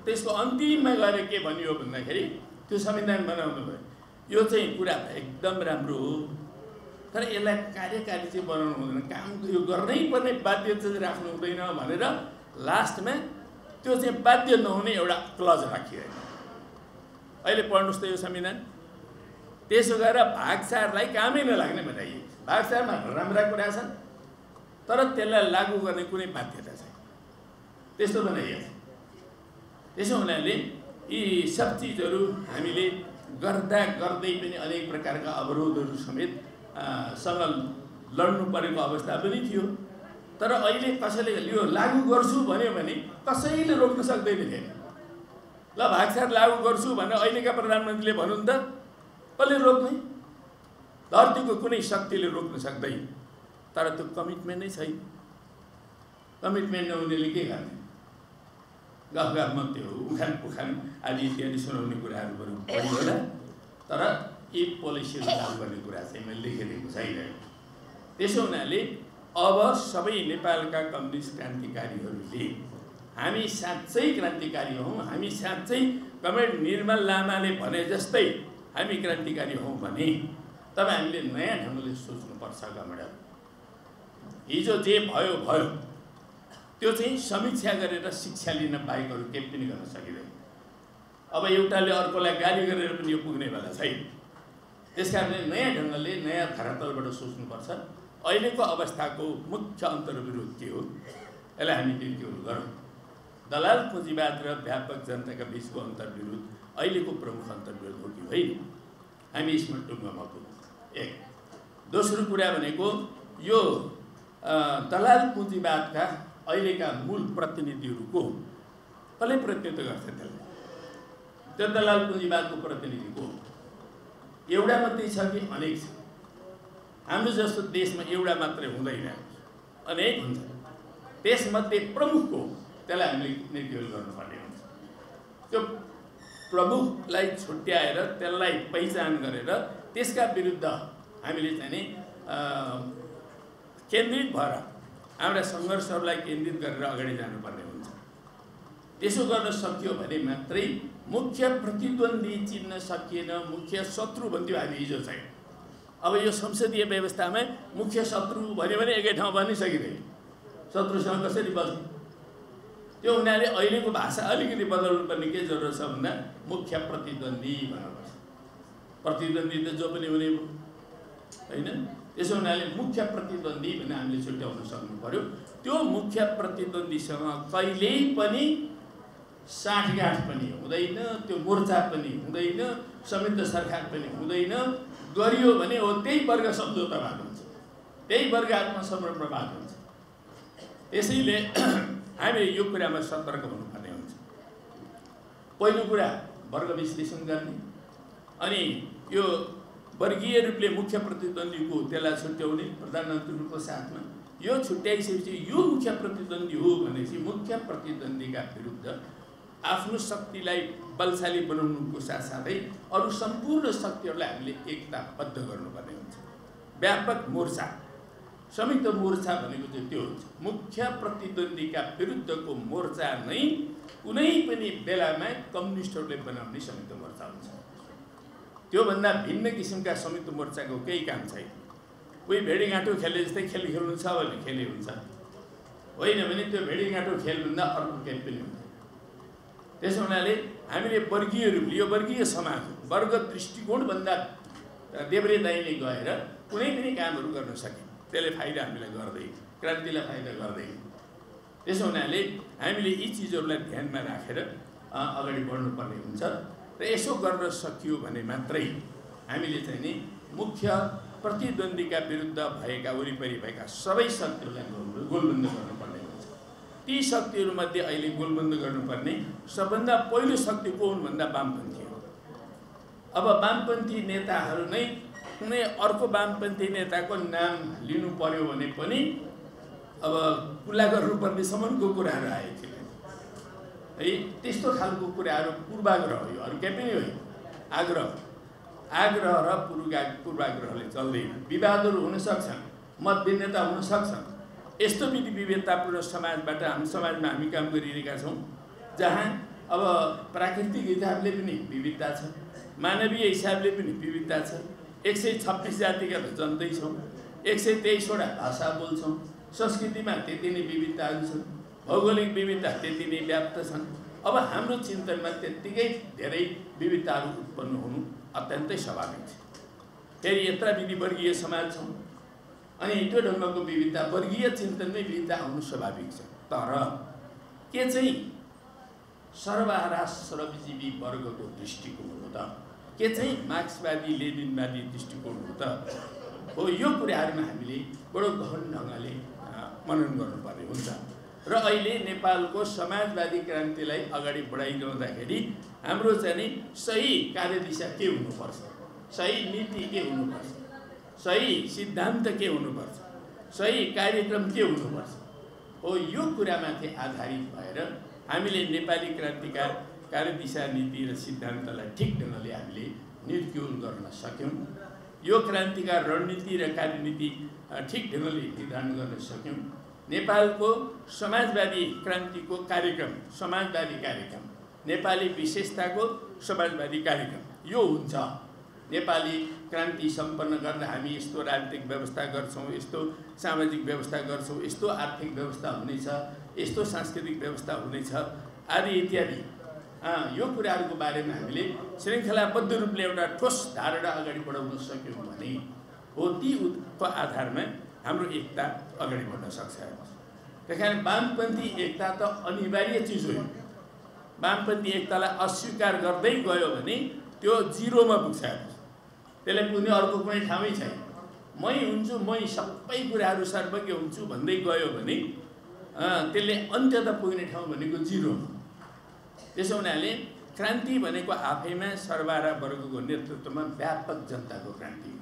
त्यसको अन्तिममा गएर के भनियो भन्दाखेरि त्यो संविधान बनाउनु भयो। यो चाहिँ कुरा एकदम राम्रो हो, तर यसलाई कार्यकारी चाहिँ बनाउनु हुँदैन, काम यो गर्नै पर्ने बाध्यता चाहिँ राख्नु हुँदैन भनेर लास्टमा त्यो चाहिँ बाध्य नहुने एउटा क्लज राखियो। अहिले पढ्नुहोस् त यो संविधान, त्यसो गरेर भाग 4 लाई कामै नलाग्ने बनाइयो। भाग 4 मा राम्रा कुरा छन्, तर त्यसलाई लागू गर्ने कुनै बाध्यता छैन, त्यस्तो बनाइयो। त्यसो हुनाले यी सब चिजहरू हामीले गर्दै पनि अनेक प्रकारका अवरोधहरू समेत सँग लड्नु परेको अवस्था पनि थियो। तर अहिले कसैले यो लागू गर्छु भन्यो भने कसैले रोक्न सक्दैन थिएन। ल भाग 4 लागू गर्छु भनेर अहिलेका प्रधानमन्त्रीले भन्नु त, कसले रोक्ने? धरतीको कुनै शक्तिले रोक्न सक्दैन। तर त्यो कमिटमेन्ट नै छैन। कमिटमेन्ट नहुनेले के गर्ने? गफमा त्यो उखान पुखान आदि इत्यादि सुनाउने कुराहरू बढी होला, तर यी पोलिसीहरू लागू गर्ने कुरा चाहिँ मैले लेखिदिएको छैन। त्यसो हुनाले अब सबै नेपालका कम्युनिस्ट क्रान्तिकारीहरूले हामी साँच्चै क्रान्तिकारी हौँ, हामी साँच्चै कमरेड निर्मल लामाले भने जस्तै हामी क्रान्तिकारी हौँ भने तब हामीले नयाँ ढङ्गले सोच्नुपर्छ। कमरेड हिजो जे भयो भयो, त्यो चाहिँ समीक्षा गरेर शिक्षा लिन बाहेक अरू केही पनि गर्न सकिँदैन। अब एउटाले अर्कोलाई गाली गरेर पनि यो पुग्ने बेला छैन। त्यसकारणले नयाँ ढङ्गले नयाँ धरातलबाट सोच्नुपर्छ। अहिलेको अवस्थाको मुख्य अन्तर्विरोध के हो, यसलाई हामी निर्क्युल गरौँ। दलाल पुँजीवाद र व्यापक जनताका बिचको अन्तर्विरोध अहिलेको प्रमुख अन्तर्विरोध हो कि होइन, हामी यसमा टुङ्गोमा पुग्छौँ। एक दोस्रो कुरा भनेको यो दलाल पुँजीवादका अहिलेका मूल प्रतिनिधिहरू को हो, कसले प्रतिनिधित्व गर्छ त्यसलाई? त्यो दलाल पुँजीवादको प्रतिनिधि को हो? एउटा मात्रै छ कि अनेक छ? हाम्रो जस्तो देशमा एउटा मात्रै हुँदैन, अनेक हुन्छ। त्यसमध्ये प्रमुख को, त्यसलाई हामीले निर्क्युल गर्नुपर्ने हुन्छ। त्यो प्रमुखलाई छुट्याएर त्यसलाई पहिचान गरेर त्यसका विरुद्ध हामीले चाहिँ केन्द्रित भएर हाम्रा सङ्घर्षहरूलाई केन्द्रित गरेर अगाडि जानुपर्ने हुन्छ। त्यसो गर्न सकियो भने मात्रै मुख्य प्रतिद्वन्दी चिन्न सकिएन, मुख्य शत्रु भन्थ्यो हामी हिजो चाहिँ। अब यो संसदीय व्यवस्थामा मुख्य शत्रु भन्यो भने एकै ठाउँ भन्न सकिँदैन, शत्रुसँग कसरी बस्ने? त्यो हुनाले अहिलेको भाषा अलिकति बदल्नु पर्ने के जरुरत छ भन्दा मुख्य प्रतिद्वन्दी भन्नुपर्छ। प्रतिद्वन्दी त जो पनि हुने होइन। त्यसो हुनाले मुख्य प्रतिद्वन्दी भनेर हामीले छुट्याउन सक्नु पर्यो। त्यो मुख्य प्रतिद्वन्दीसँग कहिल्यै पनि साठगाँठ पनि हुँदैन, त्यो मोर्चा पनि हुँदैन, संयुक्त सरकार पनि हुँदैन। गरियो भने हो त्यही वर्ग सम्झौतावाद हुन्छ, त्यही वर्ग आत्मसमर्पणवाद हुन्छ। त्यसैले हामीले यो कुरामा सतर्क हुनुपर्ने हुन्छ। पहिलो कुरा वर्ग विश्लेषण गर्ने, अनि यो वर्गीय रूपले मुख्य प्रतिद्वन्द्वीको त्यसलाई छुट्याउने प्रधानमन्त्रीको साथमा। यो छुट्याइसकेपछि यो मुख्य प्रतिद्वन्द्वी हो भनेपछि मुख्य प्रतिद्वन्द्वीका विरुद्ध आफ्नो शक्तिलाई बलशाली बनाउनुको साथसाथै अरू सम्पूर्ण शक्तिहरूलाई हामीले एकताबद्ध गर्नुपर्ने हुन्छ। व्यापक मोर्चा, संयुक्त मोर्चा भनेको चाहिँ त्यो हुन्छ। मुख्य प्रतिद्वन्द्वीका विरुद्धको मोर्चा नै कुनै पनि बेलामा कम्युनिस्टहरूले बनाउने संयुक्त मोर्चा हुन्छ। त्योभन्दा भिन्न किसिमका संयुक्त मोर्चाको केही काम छैन। कोही भेडीगाँठो खेले जस्तै खेल खेल्नु छ भने खेले हुन्छ, होइन भने त्यो भेडीगाँठो खेलभन्दा अर्को केही पनि हुन्छ। त्यसो हुनाले हामीले वर्गीय रूपले यो वर्गीय समाज वर्ग दृष्टिकोणभन्दा देब्रे दाइने गएर कुनै पनि कामहरू गर्न सक्यौँ। त्यसले फाइदा हामीलाई गर्दैन, क्रान्तिलाई फाइदा गर्दैन। त्यसो हुनाले हामीले यी चिजहरूलाई ध्यानमा राखेर अगाडि बढ्नुपर्ने हुन्छ। र यसो गर्न सकियो भने मात्रै हामीले चाहिँ नि मुख्य प्रतिद्वन्द्वीका विरुद्ध भएका वरिपरि भएका सबै शक्तिहरूलाई गोलबन्द गर्नुपर्ने हुन्छ। ती शक्तिहरूमध्ये अहिले गोलबन्द गर्नुपर्ने सबभन्दा पहिलो शक्ति को हुन् भन्दा वामपन्थी हो। अब वामपन्थी नेताहरू नै कुनै अर्को वामपन्थी नेताको नाम लिनु पर्यो भने पनि अब कुला गर्नुपर्ने सम्मको कुराहरू आएको थियो है। त्यस्तो खालको कुराहरू पूर्वाग्रह हो, अरू केही पनि होइन। आग्रह र पूर्वाग्रहले चल्दैन। विवादहरू हुन सक्छन्, मतभिन्नता हुन सक्छन्। यस्तो विविधतापूर्ण समाजबाट हाम्रो समाजमा हामी काम गरिरहेका छौँ जहाँ अब प्राकृतिक हिसाबले पनि विविधता छ, मानवीय हिसाबले पनि विविधता छ। 126 जातिका त जन्दैछौँ, 123वटा भाषा बोल्छौँ, संस्कृतिमा त्यति नै विविधताहरू छन्, भौगोलिक विविधता त्यति नै व्याप्त छन्। अब हाम्रो चिन्तनमा त्यत्तिकै धेरै विविधताहरू उत्पन्न हुनु अत्यन्तै स्वाभाविक छ। फेरि यत्र वर्गीय समाज छौँ, अनि त्यो ढङ्गको विविधता वर्गीय चिन्तनमै विविधता आउनु स्वाभाविक छ। तर के चाहिँ सर्वहारा श्रमजीवी वर्गको दृष्टिकोण हो त? के चाहिँ मार्क्सवादी लेनिनवादी दृष्टिकोण हो त? हो, यो कुराहरूमा हामीले बडो गहन ढङ्गले मनन गर्नुपर्ने हुन्छ। र अहिले नेपालको समाजवादी क्रान्तिलाई अगाडि बढाइरहँदाखेरि हाम्रो चाहिँ नि सही कार्यदिशा के हुनुपर्छ, सही नीति के हुनुपर्छ, सही सिद्धान्त के हुनुपर्छ, सही कार्यक्रम के हुनुपर्छ हो, यो कुरामाथि आधारित भएर हामीले नेपाली क्रान्तिका कार्यदिशा नीति र सिद्धान्तलाई ठिक ढङ्गले हामीले निर्क्युल गर्न सक्यौँ। यो क्रान्तिका रणनीति र कार्यनीति ठिक ढङ्गले निर्धारण गर्न सक्यौँ। नेपालको समाजवादी क्रान्तिको कार्यक्रम, समाजवादी कार्यक्रम, नेपाली विशेषताको समाजवादी कार्यक्रम यो हुन्छ। नेपाली क्रान्ति सम्पन्न गर्दा हामी यस्तो राजनीतिक व्यवस्था गर्छौँ, यस्तो सामाजिक व्यवस्था गर्छौँ, यस्तो आर्थिक व्यवस्था हुनेछ, यस्तो सांस्कृतिक व्यवस्था हुनेछ आदि इत्यादि। यो कुराहरूको बारेमा हामीले श्रृङ्खलाबद्ध रूपले एउटा ठोस धारणा अगाडि बढाउन सक्यौँ भने हो तीको आधारमा हाम्रो एकता अगाडि बढ्न सक्छ। त्यही कारण वामपन्थी एकता त अनिवार्य चिज हो। वामपन्थी एकतालाई अस्वीकार गर्दै गयो भने त्यो जिरोमा पुग्छ। त्यसले पुग्ने अर्को कुनै ठाउँै छैन। मै हुन्छु, मै सबै कुराहरू सर्वज्ञ हुन्छु भन्दै गयो भने त्यसले अन्त्यत पुग्ने ठाउँ भनेको जिरो। त्यसो हुनाले क्रान्ति भनेको आफैमा सर्वहारा वर्गको नेतृत्वमा व्यापक जनताको क्रान्ति हो।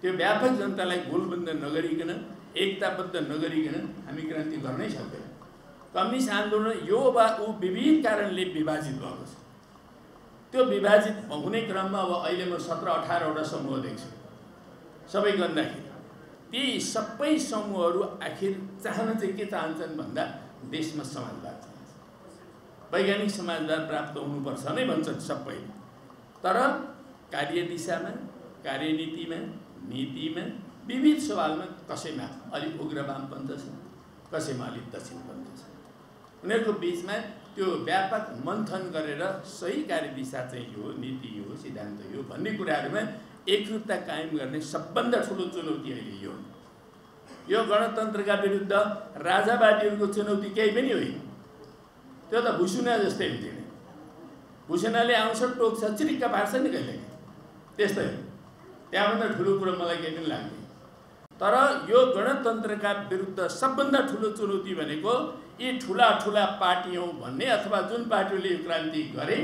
त्यो व्यापक जनतालाई गोलबन्द नगरिकन, एकताबद्ध नगरिकन हामी क्रान्ति गर्नै सक्दैनौँ। कम्युनिस्ट आन्दोलन यो वा ऊ विविध कारणले विभाजित भएको छ। त्यो विभाजित हुने क्रममा अब अहिले म 17-18वटा समूह देख्छु। सबै गर्दाखेरि ती सबै समूहहरू आखिर चाहन चाहिँ के चाहन्छन् भन्दा देशमा समाजवाद चाहन्छ, वैज्ञानिक समाजवाद प्राप्त हुनुपर्छ नै भन्छन् सबै। तर कार्यदिशामा, कार्यनीतिमा, नीतिमा, विविध सवालमा कसैमा अलिक उग्र वामपन्थ छ, कसैमा अलिक दक्षिणपन्थ छ। उनीहरूको बिचमा त्यो व्यापक मन्थन गरेर सही कार्यदिशा चाहिँ यो, नीति यो, सिद्धान्त यो भन्ने कुराहरूमा एकरूपता कायम गर्ने सबभन्दा ठुलो चुनौती अहिले यो। यो गणतन्त्रका विरुद्ध राजावादीहरूको चुनौती केही पनि होइन। त्यो त भुसुना जस्तै हुन्छ नि। भुसुनाले आउँछ, टोक्छ, चिरिक्क पार्छ नि कहिले। त्यस्तै त्यहाँभन्दा ठुलो कुरो मलाई केही पनि लाग्दैन। तर यो गणतन्त्रका विरुद्ध सबभन्दा ठुलो चुनौती भनेको यी ठुला ठुला पार्टी हौ भन्ने अथवा जुन पार्टीले यो क्रान्ति गरे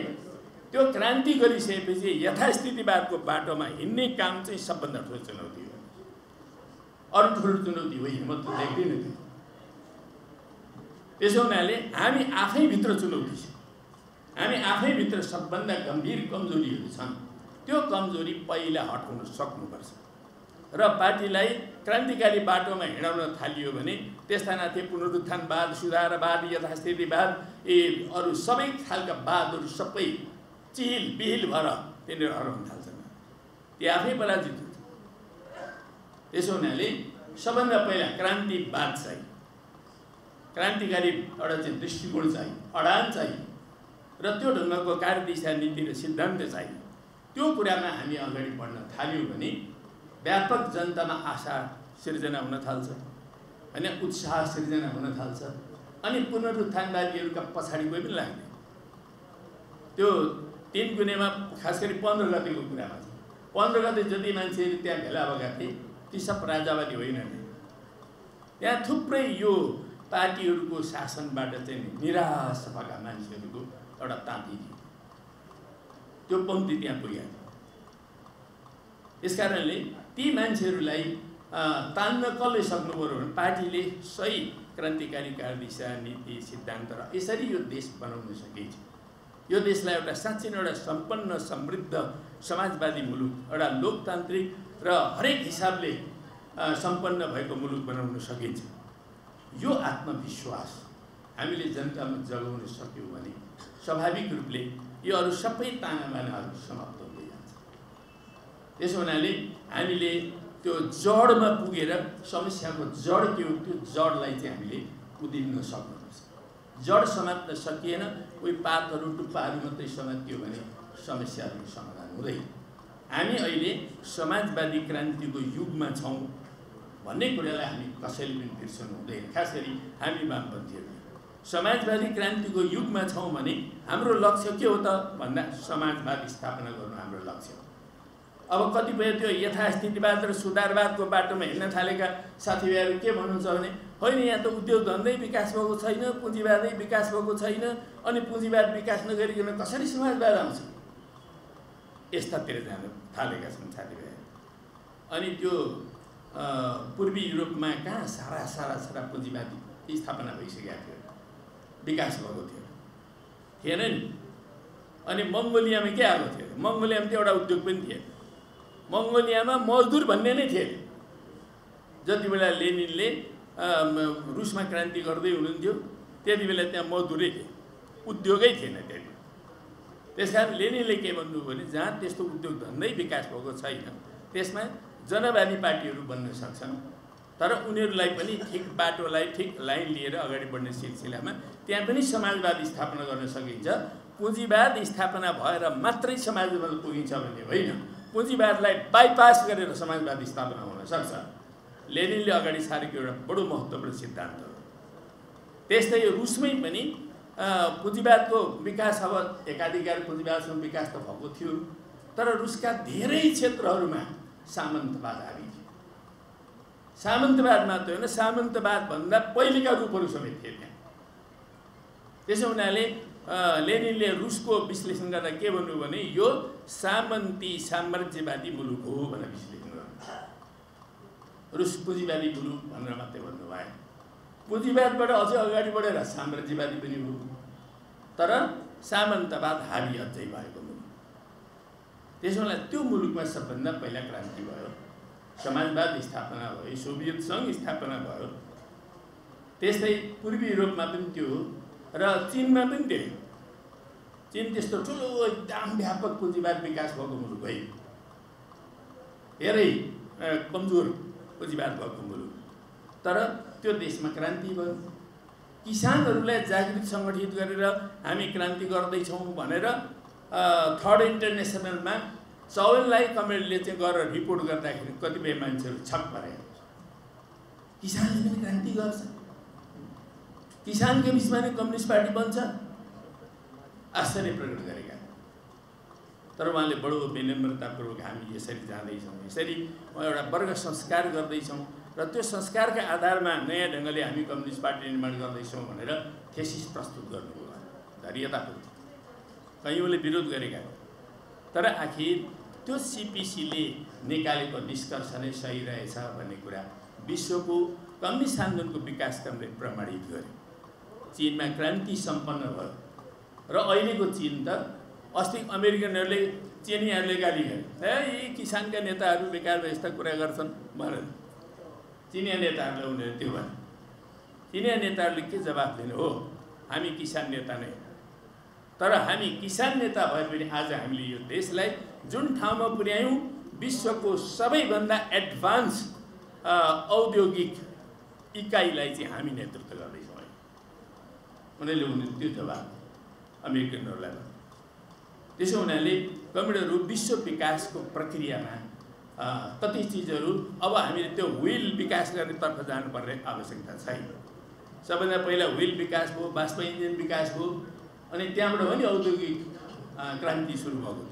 त्यो क्रान्ति गरिसकेपछि यथास्थितिवादको बाटोमा हिँड्ने काम चाहिँ सबभन्दा ठुलो चुनौती हो। अरू ठुलो चुनौती होइन म त देख्दिनँ त्यो। त्यसो हुनाले हामी आफैभित्र चुनौती छ, हामी आफैभित्र सबभन्दा गम्भीर कमजोरीहरू छन्। त्यो कमजोरी पहिला हटाउन सक्नुपर्छ र पार्टीलाई क्रान्तिकारी बाटोमा हिँडाउन थालियो भने त्यसतामाथि पुनरुत्थानवाद, सुधारवाद, यथास्थितिवाद, यी अरू सबै खालका वादहरू सबै चिहिल बिहिल भएर तिनीहरू हराउन थाल्छन्। ती आफै पराजित हुन्छ। त्यसो हुनाले सबभन्दा पहिला क्रान्तिवाद चाहिँ, क्रान्तिकारी एउटा चाहिँ दृष्टिकोण चाहिँ, अडान चाहिँ र त्यो ढङ्गको कार्यदिशा नीति र सिद्धान्त चाहिँ, त्यो कुरामा हामी अगाडि बढ्न थाल्यौँ भने व्यापक जनतामा आशा सिर्जना हुन थाल्छ होइन, उत्साह सिर्जना हुन थाल्छ। अनि पुनरुत्थानवादीहरूका पछाडि कोही पनि लाग्दैन। त्यो 3 गुनेमा खास गरी 15 गतेको कुरामा छ। 15 गते जति मान्छेहरू त्यहाँ भेला भएका थिए ती सब राजावादी होइनन्। त्यहाँ थुप्रै यो पार्टीहरूको शासनबाट चाहिँ निराश भएका मान्छेहरूको एउटा ताँती थियो। त्यो पङ्क्ति त्यहाँ पुगेको थियो। यसकारणले ती मान्छेहरूलाई तान्न कसले सक्नु पर्यो भने पार्टीले सही क्रान्तिकारी कार्यदिशा नीति सिद्धान्त र यसरी यो देश बनाउन सकिन्छ। यो देशलाई एउटा साँच्चै एउटा सम्पन्न समृद्ध समाजवादी मुलुक, एउटा लोकतान्त्रिक र हरेक हिसाबले सम्पन्न भएको मुलुक बनाउन सकिन्छ। यो आत्मविश्वास हामीले जनतामा जगाउन सक्यौँ भने स्वाभाविक रूपले यो अरू सबै तानाबानाहरू समाप्त हुँदै जान्छ। त्यसो हुनाले हामीले त्यो जडमा पुगेर समस्याको जड के हो त्यो जडलाई चाहिँ हामीले उदिन्न सक्नुपर्छ। जड समात्न सकिएन, कोही पातहरू टुप्पाहरू मात्रै समातियो भने समस्याहरूको समाधान हुँदैन। हामी अहिले समाजवादी क्रान्तिको युगमा छौँ भन्ने कुरालाई हामी कसैले पनि बिर्सनु हुँदैन। खास गरी हामी वामपन्थीहरू समाजवादी क्रान्तिको युगमा छौँ भने हाम्रो लक्ष्य के हो त भन्दा समाजवाद स्थापना गर्नु हाम्रो लक्ष्य हो। अब कतिपय त्यो यथास्थितिवाद र सुधारवादको बाटोमा हिँड्न थालेका साथीभाइहरू के भन्नुहुन्छ भने होइन यहाँ त उद्योग धन्दै विकास भएको छैन, पुँजीवादै विकास भएको छैन, अनि पुँजीवाद विकास नगरिकन कसरी समाजवाद आउँछ, यस्तातिर जान थालेका छन् साथीभाइहरू। अनि त्यो पूर्वी युरोपमा कहाँ सारा सारा सारा पुँजीवादी स्थापना भइसकेका थियो, विकास भएको थियो, थिएन नि। अनि मङ्गोलियामा के आएको थियो? मङ्गोलियामा त एउटा उद्योग पनि थिएन। मङ्गोलियामा मजदुर भन्ने नै थिएन। जति बेला लेनिनले रुसमा क्रान्ति गर्दै हुनुहुन्थ्यो त्यति बेला त्यहाँ मजदुरै थिए, उद्योगै थिएन त्यति। त्यसकारण लेनिनले के भन्नुभयो भने जहाँ त्यस्तो उद्योग धन्दै विकास भएको छैन त्यसमा जनवादी पार्टीहरू बन्न सक्छन्, तर उनीहरूलाई पनि ठिक बाटोलाई ठिक लाइन लिएर अगाडि बढ्ने सिलसिलामा त्यहाँ पनि समाजवाद स्थापना गर्न सकिन्छ। पुँजीवाद स्थापना भएर मात्रै समाजवाद पुगिन्छ भन्ने होइन, पुँजीवादलाई बाइपास गरेर समाजवाद स्थापना हुन सक्छ। लेनिनले अगाडि सारेको एउटा बडो महत्त्वपूर्ण सिद्धान्त हो। त्यस्तै रुसमै पनि पुँजीवादको विकास, अब एकाधिकार पुँजीवादसँग विकास त भएको थियो, तर रुसका धेरै क्षेत्रहरूमा सामन्तवाद हावी थियो। सामन्तवाद मात्र होइन, सामन्तवादभन्दा पहिलेका रूपहरू समेत थिए त्यहाँ। त्यसो हुनाले लेनिनले रुसको विश्लेषण गर्दा के भन्नु भने यो सामन्ती साम्राज्यवादी मुलुक हो भनेर विश्लेषण गर्नु। रुस पुँजीवादी मुलुक भनेर मात्रै भन्नुभयो। पुँजीवादबाट अझै अगाडि बढेर साम्राज्यवादी पनि हो, तर सामन्तवाद हावी अझै भएको मुलुक। त्यसो हुनाले त्यो मुलुकमा सबभन्दा पहिला क्रान्ति भयो, समाजवाद स्थापना भयो, सोभियत सङ्घ स्थापना भयो। त्यस्तै पूर्वी युरोपमा पनि त्यो र चीनमा पनि त्यही। चीन त्यस्तो ठुलो एकदम व्यापक पुँजीवाद विकास भएको मुलुक होइन, धेरै कमजोर पुँजीवाद भएको मुलुक, तर त्यो देशमा क्रान्ति भयो। किसानहरूलाई जागृत सङ्गठित गरेर हामी क्रान्ति गर्दैछौँ भनेर थर्ड इन्टरनेसनलमा चावललाई कमेडले चाहिँ गरेर रिपोर्ट गर्दाखेरि कतिपय मान्छेहरू छक परेको। किसानले पनि क्रान्ति गर्छ, किसानको बिचमा नै कम्युनिस्ट पार्टी बन्छ, आश्चर्य प्रकट गरेका। तर उहाँले बडो विनम्रतापूर्वक हामी यसरी जाँदैछौँ, यसरी एउटा वर्ग संस्कार गर्दैछौँ, र त्यो संस्कारका आधारमा नयाँ ढङ्गले हामी कम्युनिस्ट पार्टी निर्माण गर्दैछौँ भनेर थेसिस प्रस्तुत गर्नुभयो। धैर्यतापूर्वक कयौँले विरोध गरेका, तर आखिर त्यो सिपिसीले निकालेको निष्कर्ष नै सही रहेछ भन्ने कुरा विश्वको कम्युनिस्ट आन्दोलनको विकासक्रमले प्रमाणित गर्यो। चीनमा क्रान्ति सम्पन्न भयो र अहिलेको चीन त अस्ति अमेरिकनहरूले चीनीहरूले गाली गरे, यी किसानका नेताहरू बेकार यस्ता कुरा गर्छन् भनेर चिनिया नेताहरूलाई उनीहरूले त्यो भने। चिनिया नेताहरूले के जवाब दिनु हो, हामी किसान नेता नै, तर हामी किसान नेता भए पनि आज हामीले यो देशलाई जुन ठाउँमा पुर्यायौँ विश्वको सबैभन्दा एडभान्स औद्योगिक इकाइलाई चाहिँ हामी नेतृत्व गर्दैछौँ। उनीहरूले त्यो जवाब अमेरिकनहरूलाई भने। त्यसो हुनाले कम्युनिस्टहरू विश्व विकासको प्रक्रियामा कति चिजहरू अब हामीले त्यो व्हील विकास गर्नेतर्फ जानुपर्ने आवश्यकता छैन। सबैभन्दा पहिला व्हील विकास भयो, बाष्प इन्जिन विकास भयो, अनि त्यहाँबाट पनि औद्योगिक क्रान्ति सुरु भएको।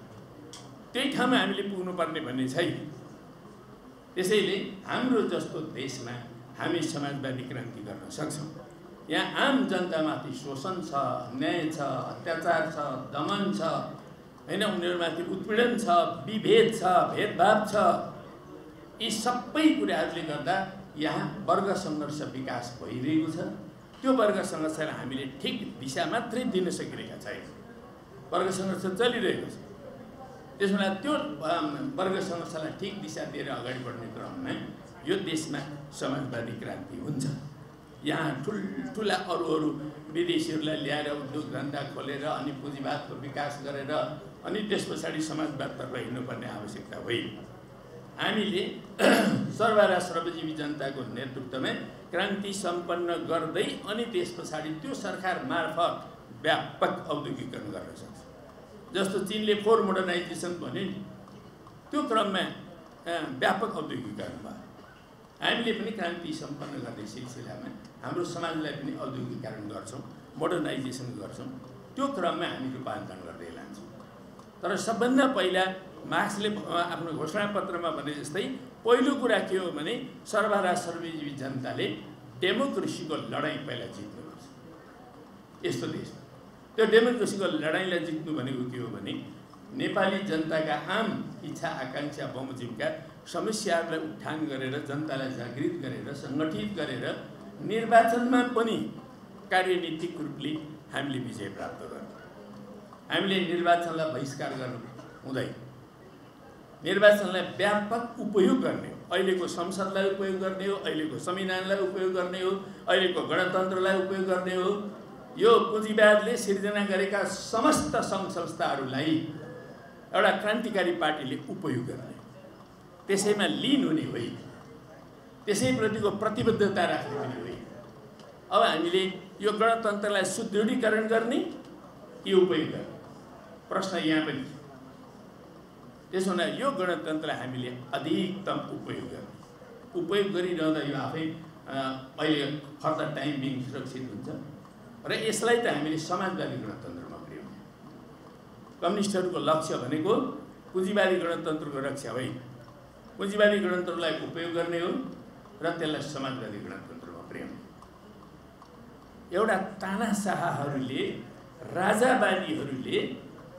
त्यही ठाउँमा हामीले पुग्नुपर्ने भन्ने छैन। त्यसैले हाम्रो जस्तो देशमा हामी समाजवादी क्रान्ति गर्न सक्छौँ। यहाँ आम जनतामाथि शोषण छ, अन्याय छ, अत्याचार छ, दमन छ, होइन, उनीहरूमाथि उत्पीडन छ, विभेद छ, भेदभाव छ। यी सबै कुराहरूले गर्दा यहाँ वर्ग सङ्घर्ष विकास भइरहेको छ। त्यो वर्ग सङ्घर्षलाई हामीले ठिक दिशा मात्रै दिन सकिरहेका छैन। वर्ग सङ्घर्ष चलिरहेको छ। त्यसमा त्यो वर्ग सङ्घर्षलाई ठिक दिशा दिएर अगाडि बढ्ने क्रममा यो देशमा समाजवादी क्रान्ति हुन्छ। यहाँ ठुल्ठुला अरू विदेशीहरूलाई ल्याएर उद्योग धन्दा खोलेर अनि पुँजीवादको विकास गरेर अनि त्यस पछाडि समाजवादतर्फ हिँड्नुपर्ने आवश्यकता होइन। हामीले सर्वहारा सर्वजीवी जनताको नेतृत्वमा क्रान्ति सम्पन्न गर्दै अनि त्यस पछाडि त्यो सरकार मार्फत व्यापक औद्योगिकरण गर्न सक्छ। जस्तो चीनले 4 मोडर्नाइजेसन भन्यो नि, त्यो क्रममा व्यापक औद्योगिकरण भयो। हामीले पनि क्रान्ति सम्पन्न गर्ने सिलसिलामा हाम्रो समाजलाई पनि औद्योगिकरण गर्छौँ, मोडर्नाइजेसन गर्छौँ। त्यो क्रममा हामी रूपान्तरण गर्दै लान्छौँ। तर सबभन्दा पहिला मार्क्सले आफ्नो घोषणापत्रमा भने जस्तै पहिलो कुरा के हो भने सर्वहारा सर्वजीवी जनताले डेमोक्रेसीको लडाइँ पहिला जित्नुपर्छ यस्तो देशमा। त्यो डेमोक्रेसीको लडाइँलाई जित्नु भनेको के हो भने नेपाली जनताका आम इच्छा आकाङ्क्षा बमोजिमका समस्याहरूलाई उठान गरेर जनतालाई जागृत गरेर सङ्गठित गरेर निर्वाचनमा पनि कार्यनीतिक रूपले हामीले विजय प्राप्त गर्नु। हामीले निर्वाचनलाई बहिष्कार गर्नु हुँदैन। निर्वाचनलाई व्यापक उपयोग गर्ने हो। अहिलेको संसदलाई उपयोग गर्ने हो, अहिलेको संविधानलाई उपयोग गर्ने हो, अहिलेको गणतन्त्रलाई उपयोग गर्ने हो। यो पुँजीवादले सिर्जना गरेका समस्त सङ्घ संस्थाहरूलाई एउटा क्रान्तिकारी पार्टीले उपयोग गर्ने, त्यसैमा लिन हुने होइन, त्यसैप्रतिको प्रतिबद्धता राख्ने पनि होइन। अब हामीले यो गणतन्त्रलाई सुदृढीकरण गर्ने कि उपयोग गर्ने प्रश्न यहाँ पनि। त्यसो हुँदा यो गणतन्त्रलाई हामीले अधिकतम उपयोग गर्ने, उपयोग गरिरहँदा यो आफै अहिले फर्दर टाइम बिङ सुरक्षित हुन्छ र यसलाई त हामीले समाजवादी गणतन्त्रमा पुर्याउने। कम्युनिस्टहरूको लक्ष्य भनेको पुँजीवादी गणतन्त्रको रक्षा होइन, पुँजीवादी गणतन्त्रलाई उपयोग गर्ने हो र त्यसलाई समाजवादी गणतन्त्रमा पुर्याउने। एउटा तानाशाहहरूले, राजावादीहरूले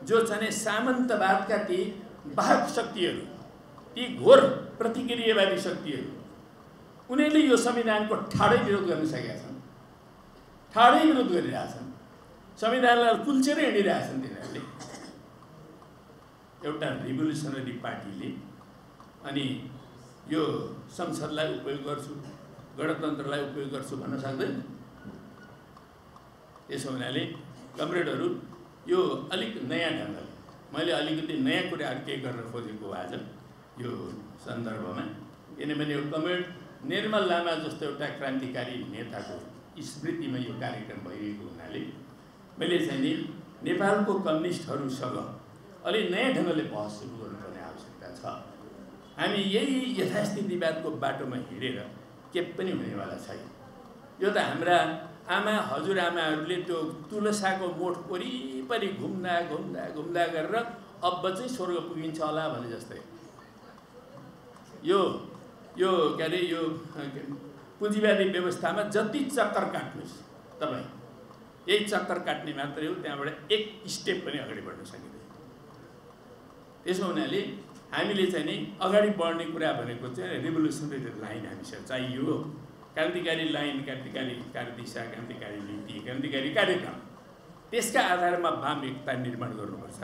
जो चाहिँ सामन्तवादका ती बाहक शक्तिहरू, ती घोर प्रतिक्रियावादी शक्तिहरू, उनीहरूले यो संविधानको ठाडै विरोध गर्न सकेका छन्, ठाडै विरोध गरिरहेछन्। संविधानलाई कुल्चेर हिँडिरहेछन् तिनीहरूले। एउटा रिभोल्युसनरी पार्टीले अनि यो संसदलाई उपयोग गर्छु, गणतन्त्रलाई उपयोग गर्छु भन्न सक्दैन। त्यसो हुनाले कमरेडहरू यो अलिक नयाँ ढङ्गले, मैले अलिकति नयाँ कुराहरू केही गर्न खोजेको आज यो सन्दर्भमा, किनभने यो कमरेड निर्मल लामा जस्तो एउटा क्रान्तिकारी नेताको स्मृतिमा यो कार्यक्रम भइरहेको हुनाले मैले चाहिँ नि नेपालको कम्युनिस्टहरूसँग अलि नयाँ ढङ्गले बहस सुरु गर्नुपर्ने आवश्यकता छ। हामी यही यथास्थितिवादको बाटोमा हिँडेर के पनि हुनेवाला छैन। यो त हाम्रा आमा हजुरआमाहरूले त्यो तुलसाको मोठ वरिपरि घुम्दा घुम्दा घुम्दा गरेर अब चाहिँ स्वर्ग पुगिन्छ होला भने जस्तै। यो यो के अरे यो पुँजीवादी व्यवस्थामा जति चक्कर काट्नुहोस् तपाईँ, यही चक्कर काट्ने मात्रै हो, त्यहाँबाट एक स्टेप पनि अगाडि बढ्न सकिँदैन। त्यसो हुनाले हामीले चाहिँ नि अगाडि बढ्ने कुरा भनेको चाहिँ रिभोल्युसनरी लाइन हामीसँग चाहियो। क्रान्तिकारी लाइन, क्रान्तिकारी कार्यदिशा, क्रान्तिकारी नीति, क्रान्तिकारी कार्यक्रम, त्यसका आधारमा वाम एकता निर्माण गर्नुपर्छ।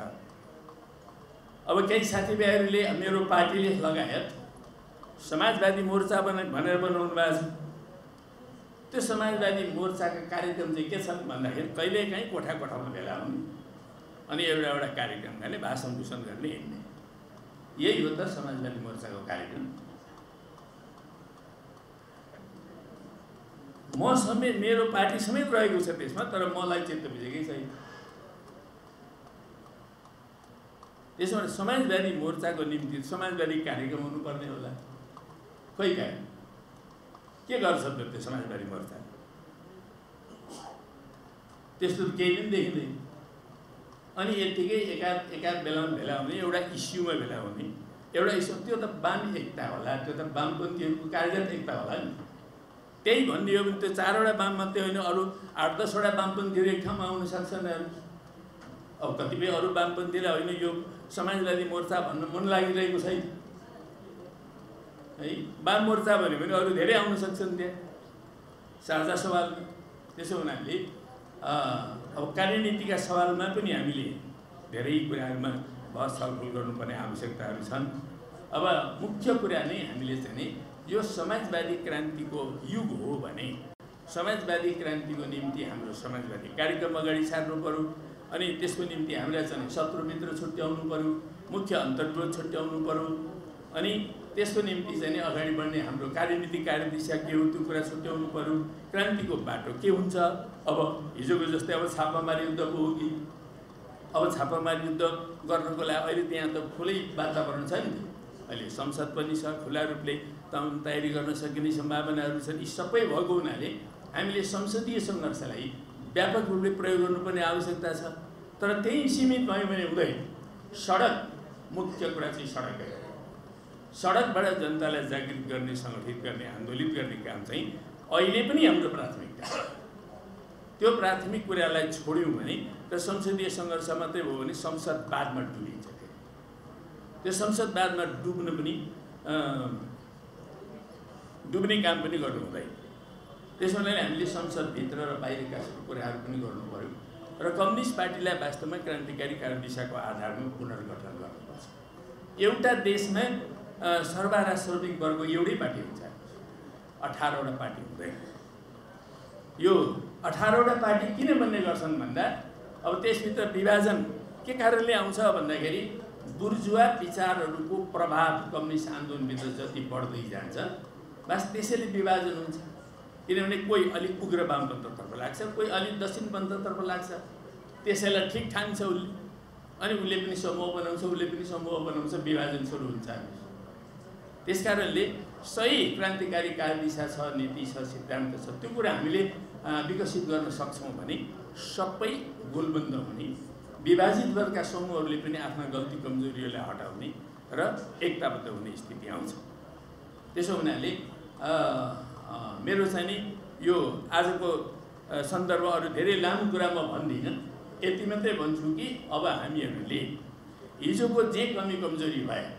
अब केही साथीभाइहरूले मेरो पार्टीले लगायत समाजवादी मोर्चा भनेर बनाउनु भएको छ। त्यो समाजवादी मोर्चाका कार्यक्रम चाहिँ के छन् भन्दाखेरि कहिलेकाहीँ कोठा कोठामा भेला हुने अनि एउटा कार्यक्रम गर्ने, भाषण भूषण गर्ने, हिँड्ने, यही हो त समाजवादी मोर्चाको कार्यक्रम। म समेत, मेरो पार्टी समेत रहेको छ त्यसमा, तर मलाई चित्त बुझेकै छैन। त्यसो भने समाजवादी मोर्चाको निम्ति समाजवादी कार्यक्रम हुनुपर्ने होला। खोइ के गर्छ त त्यो समाजवादी मोर्चा? त्यस्तो केही पनि देखिँदैन। अनि यत्तिकै एकाध बेलामा भेला हुने, एउटा इस्युमा भेला हुने, एउटा इस्यु, त्यो त वाम एकता होला, त्यो त वामपन्थीहरूको कार्यगत एकता होला नि। त्यही भन्ने हो भने त्यो 4वटा वाम मात्रै होइन, अरू 8-10वटा वामपन्थीहरू एक ठाउँमा आउन सक्छन्। अब कतिपय अरू वामपन्थीलाई होइन यो समाजवादी मोर्चा भन्न मन लागिरहेको छैन है। वाम मोर्चा भन्यो भने अरू धेरै आउन सक्छन् त्यहाँ साझा सवालमा। त्यसो हुनाले अब कार्यनीतिका सवालमा पनि हामीले धेरै कुराहरूमा बहस छलफल गर्नुपर्ने आवश्यकताहरू छन्। अब मुख्य कुरा नै हामीले चाहिँ नि यो समाजवादी क्रान्तिको युग हो भने समाजवादी क्रान्तिको निम्ति हाम्रो समाजवादी कार्यक्रम अगाडि सार्नु पर्यो। अनि त्यसको निम्ति हामीलाई चाहिँ शत्रुमित्र छुट्याउनु पर्यो, मुख्य अन्तर्विरोध छुट्याउनु पर्यो। अनि त्यसको निम्ति चाहिँ नि अगाडि बढ्ने हाम्रो कार्यनीति कार्यदिशा के हो त्यो कुरा छुट्याउनु पर्यो। क्रान्तिको बाटो के हुन्छ? अब हिजोको जस्तै अब छापामारी युद्ध हो कि? अब छापामारी युद्ध गर्नको लागि अहिले त्यहाँ त खुलै वातावरण छ नि। अहिले संसद पनि छ, खुला रूपले तयारी गर्न सकिने सम्भावनाहरू छन्। यी सबै भएको हुनाले हामीले संसदीय सङ्घर्षलाई व्यापक रूपले प्रयोग गर्नुपर्ने आवश्यकता छ। तर त्यही सीमित भयो भने हुँदैन। सडक, मुख्य कुरा चाहिँ सडक हो। सडकबाट जनतालाई जागृत गर्ने, सङ्गठित गर्ने, आन्दोलित गर्ने काम चाहिँ अहिले पनि हाम्रो प्राथमिकता हो। त्यो प्राथमिक कुरालाई छोड्यौँ भने र संसदीय सङ्घर्ष मात्रै भयो भने संसदवादमा डुबिन्छ। त्यो संसदवादमा डुब्ने काम पनि गर्नु हुँदैन। त्यसो हुनाले हामीले संसदभित्र र बाहिरका कुराहरू पनि गर्नु पर्यो र कम्युनिस्ट पार्टीलाई वास्तवमा क्रान्तिकारी कार्यदिशाको आधारमा पुनर्गठन गर्नुपर्छ। एउटा देशमा सर्वराष्ट्रिक वर्ग एउटै पार्टी हुन्छ, 18वटा पार्टी हुँदैन। यो 18वटा पार्टी किन बन्ने गर्छन् भन्दा अब त्यसभित्र विभाजन के कारणले आउँछ भन्दाखेरि बुर्जुवा विचारहरूको प्रभाव कम्युनिस्ट आन्दोलनभित्र जति बढ्दै जान्छ बस त्यसैले विभाजन हुन्छ। किनभने कोही अलिक उग्र वामपन्थतर्फ लाग्छ, कोही अलिक दक्षिणपन्थतर्फ लाग्छ, त्यसैलाई ठिक ठान्छ उसले, अनि उसले पनि समूह बनाउँछ, उसले पनि समूह बनाउँछ, विभाजन सुरु हुन्छ। त्यसकारणले सही क्रान्तिकारी कार्यदिशा छ, नीति छ, सिद्धान्त छ, त्यो कुरा हामीले विकसित गर्न सक्छौँ भने सबै गोलबन्द हुने, विभाजित वर्गका समूहहरूले पनि आफ्ना गल्ती कमजोरीहरूलाई हटाउने र एकताबद्ध हुने स्थिति आउँछ। त्यसो हुनाले मेरो चाहिँ नि यो आजको सन्दर्भ अरू धेरै लामो कुरा म भन्दिनँ, यति मात्रै भन्छु कि अब हामीहरूले हिजोको जे कमी कमजोरी भयो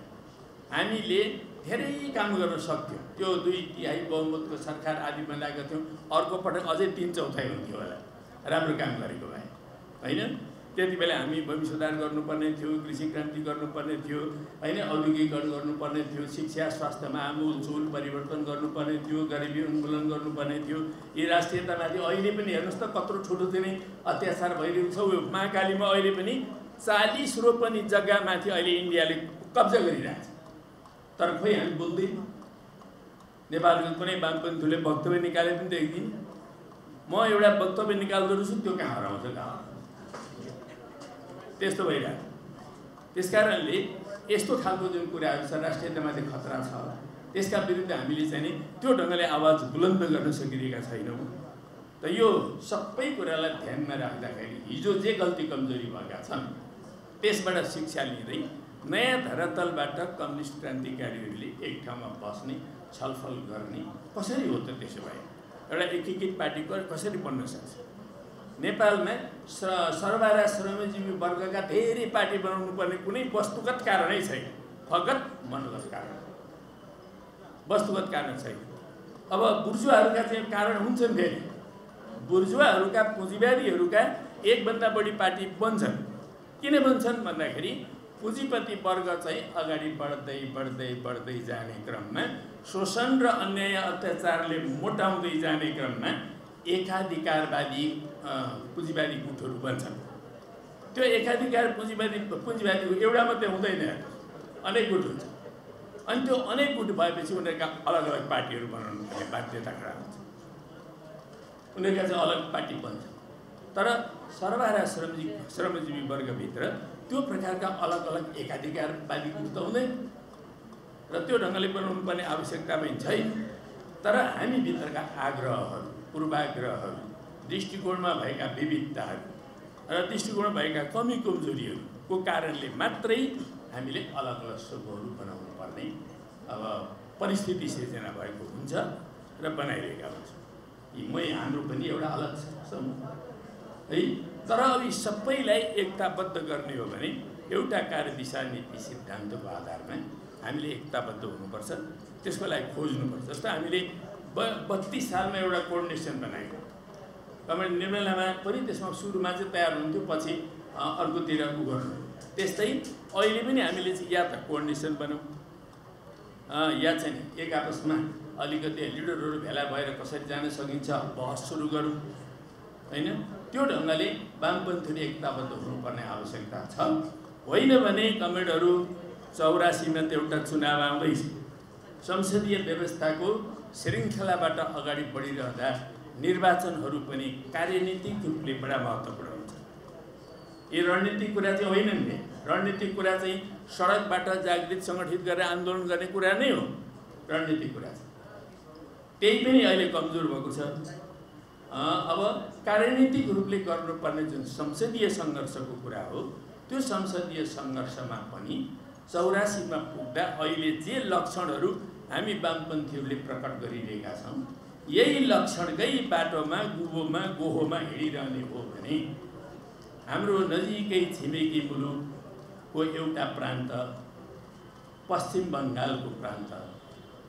हामीले धेरै काम गर्न सक्थ्यौँ। त्यो 2/3 बहुमतको सरकार आदि बनाएका थियौँ, अर्को पटक अझै 3/4 हुन्थ्यो होला राम्रो काम गरेको भए होइन। त्यति बेला हामी भूमि सुधार गर्नुपर्ने थियो, कृषि क्रान्ति गर्नुपर्ने थियो होइन, औद्योगिकरण गर्नुपर्ने थियो, शिक्षा स्वास्थ्यमा आमूलचूल परिवर्तन गर्नुपर्ने थियो, गरिबी उन्मूलन गर्नुपर्ने थियो। यी राष्ट्रियतामाथि अहिले पनि हेर्नुहोस् त कत्रो ठुलो चाहिँ अत्याचार भइरहेको छ। उयो महाकालीमा अहिले पनि 40 रोपनी जग्गामाथि अहिले इन्डियाले कब्जा गरिरहेको छ। तर खोइ हामी बोल्दैनौँ। नेपालको कुनै वामपन्थीले वक्तव्य निकाले पनि देख्दिनँ। म एउटा वक्तव्य निकाल्दो रहेछु, त्यो कहाँ हराउँछ कहाँ त्यस्तो भइरहेको। त्यसकारणले यस्तो खालको जुन कुराहरू छ, राष्ट्रियतामाथि खतरा छ, त्यसका विरुद्ध हामीले चाहिँ नि त्यो ढङ्गले आवाज बुलन्द गर्न सकिरहेका छैनौँ। त यो सबै कुरालाई ध्यानमा राख्दाखेरि हिजो जे गल्ती कमजोरी भएका छन् त्यसबाट शिक्षा लिँदै नयाँ धरातलबाट कम्युनिस्ट क्रान्तिकारीहरूले एक ठाउँमा बस्ने छलफल गर्ने कसरी हो त? त्यसो भए एउटा एकीकृत पार्टी कसरी बन्न सक्छ? नेपालमा सर्वहारा श्रमजीवी वर्गका धेरै पार्टी बनाउनु पर्ने कुनै वस्तुगत कारणै छैन, फगत मनोगत कारण, वस्तुगत कारण छैन। अब बुर्जुवाहरूका चाहिँ कारण हुन्छन् फेरि, बुर्जुवाहरूका पुँजीवादीहरूका एकभन्दा बढी पार्टी बन्छन्। किन बन्छन् भन्दाखेरि पुँजीपति वर्ग चाहिँ अगाडि बढ्दै बढ्दै बढ्दै जाने क्रममा, शोषण र अन्याय अत्याचारले मोटाउँदै जाने क्रममा एकाधिकारवादी पुँजीवादी गुटहरू बन्छन्। त्यो एकाधिकार पुँजीवादीको एउटा मात्रै हुँदैन, अनेक गुट हुन्छ। अनि त्यो अनेक गुट भएपछि उनीहरूका अलग अलग पार्टीहरू बनाउनु पर्ने बाध्यता खडा हुन्छ, उनीहरूका चाहिँ अलग पार्टी बन्छ। तर सर्वहारा श्रमजीवी वर्गभित्र त्यो प्रकारका अलग अलग एकाधिकारवादी गुट त हुँदैन र त्यो ढङ्गले बनाउनु पर्ने आवश्यकता पनि छैन। तर हामी भित्रका आग्रहहरू, पूर्वाग्रहहरू, दृष्टिकोणमा भएका विविधताहरू र दृष्टिकोणमा भएका कमी कमजोरीहरूको कारणले मात्रै हामीले अलग अलग समूहहरू बनाउनु पर्ने अब परिस्थिति सिर्जना भएको हुन्छ र बनाइरहेका हुन्छ। हाम्रो पनि एउटा अलग समूह है। तर अब यी सबैलाई एकताबद्ध गर्ने हो भने एउटा कार्यदिशा नीति सिद्धान्तको आधारमा हामीले एकताबद्ध हुनुपर्छ, त्यसको लागि खोज्नुपर्छ। जस्तो हामीले 32 सालमा एउटा कोअर्डिनेसन बनाएको, कमेन्ट निर्णयमा पनि त्यसमा सुरुमा चाहिँ तयार हुन्थ्यो, पछि अर्कोतिर उ गर्नु। त्यस्तै अहिले पनि हामीले चाहिँ या त कोअर्डिनेसन बनाऊँ या चाहिँ एक आपसमा अलिकति लिडरहरू भेला भएर कसरी जान सकिन्छ बहस सुरु गरौँ हैन। त्यो ढङ्गले वामपन्थीले एकताबद्ध हुनुपर्ने आवश्यकता छ। होइन भने कमेडहरू 84मा एउटा चुनाव आउँदैछ, संसदीय व्यवस्थाको श्रृङ्खलाबाट अगाडि बढिरहँदा निर्वाचनहरू पनि कार्यनीतिक रूपले बडा महत्त्वपूर्ण हुन्छ। यी रणनीतिक कुरा चाहिँ होइनन् नि, रणनीतिक कुरा चाहिँ सडकबाट जागृत सङ्गठित गरेर आन्दोलन गर्ने कुरा नै हो। रणनीतिक कुरा त्यही पनि अहिले कमजोर भएको छ। अब कार्यनीतिक रूपले गर्नुपर्ने जुन संसदीय सङ्घर्षको कुरा हो, त्यो संसदीय सङ्घर्षमा पनि 84मा पुग्दा अहिले जे लक्षणहरू हामी वामपन्थीहरूले प्रकट गरिरहेका छौँ, यही लक्षणकै बाटोमा गोहोमा हिँडिरहने हो भने हाम्रो नजिकै छिमेकी मुलुकको एउटा प्रान्त, पश्चिम बङ्गालको प्रान्त,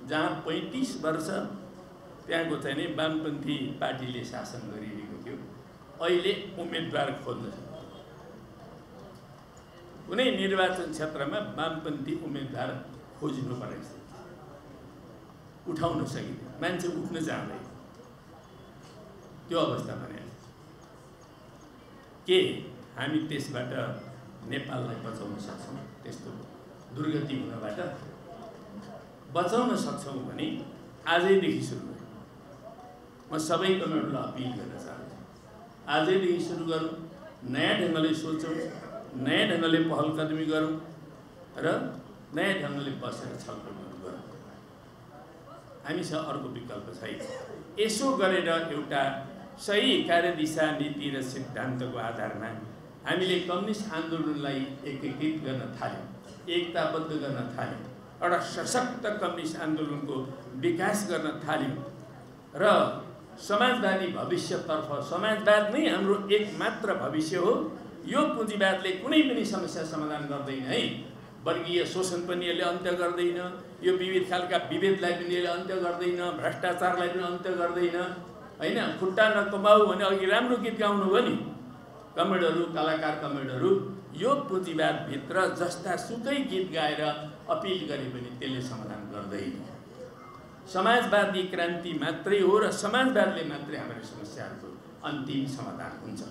जहाँ 35 वर्ष त्यहाँको चाहिँ नि वामपन्थी पार्टीले शासन गरिरहेको थियो, अहिले उम्मेदवार खोज्न सक्छ। कुनै निर्वाचन क्षेत्रमा वामपन्थी उम्मेदवार खोज्नु परेछ, उठाउन सकिन्छ, मान्छे उठ्न जाँदैन। त्यो अवस्था भने के हामी त्यसबाट नेपाललाई बचाउन सक्छौँ? त्यस्तो दुर्गति हुनबाट बचाउन सक्छौँ भने आजैदेखि सुरु गरौँ। म सबै कमेडहरूलाई अपिल गर्न चाहन्छु, आजैदेखि सुरु गरौँ, नयाँ ढङ्गले सोचौँ, नयाँ ढङ्गले पहल कदमी गरौँ र नयाँ ढङ्गले बसेर छलफल गरौँ। हामीसँग अर्को विकल्प छैन। यसो गरेर एउटा सही कार्यदिशा नीति र सिद्धान्तको आधारमा हामीले कम्युनिस्ट आन्दोलनलाई एकीकृत गर्न थाल्यौँ, एकताबद्ध गर्न थाल्यौँ, एउटा सशक्त कम्युनिस्ट आन्दोलनको विकास गर्न थाल्यौँ र समाजवादी भविष्यतर्फ, समाजवाद नै हाम्रो एकमात्र भविष्य हो। यो पुँजीवादले कुनै पनि समस्या समाधान गर्दैन है। वर्गीय शोषण पनि यसले अन्त्य गर्दैन, यो विविध खालका विभेदलाई पनि यसले अन्त्य गर्दैन, भ्रष्टाचारलाई पनि अन्त्य गर्दैन हैन। खुट्टा नकमाऊ भने अघि राम्रो गीत गाउनु भयो नि कमेडहरू, कलाकार कमेडहरू, यो पुँजीवादभित्र जस्ता सुकै गीत गाएर अपिल गरे पनि त्यसले समाधान गर्दैन। समाजवादी क्रान्ति मात्रै हो र समाजवादले मात्रै हाम्रो समस्याहरूको अन्तिम समाधान हुन्छ।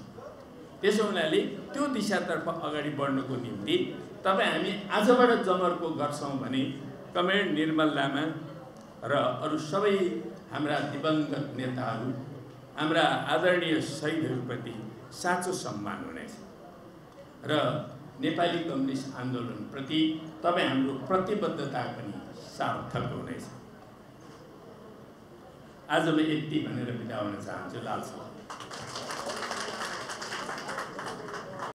त्यसो हुनाले त्यो दिशातर्फ अगाडि बढ्नको निम्ति तपाईँ हामी आजबाट जमर्को गर्छौँ भने कमेड निर्मल लामा र अरू सबै हाम्रा दिवंगत नेताहरू, हाम्रा आदरणीय शहीदहरूप्रति साँचो सम्मान हुनेछ र नेपाली कम्युनिस्ट आन्दोलनप्रति तपाईँ हाम्रो प्रतिबद्धता पनि सार्थक हुनेछ। आज म यति भनेर बिदा हुन चाहन्छु। लाल सलाम।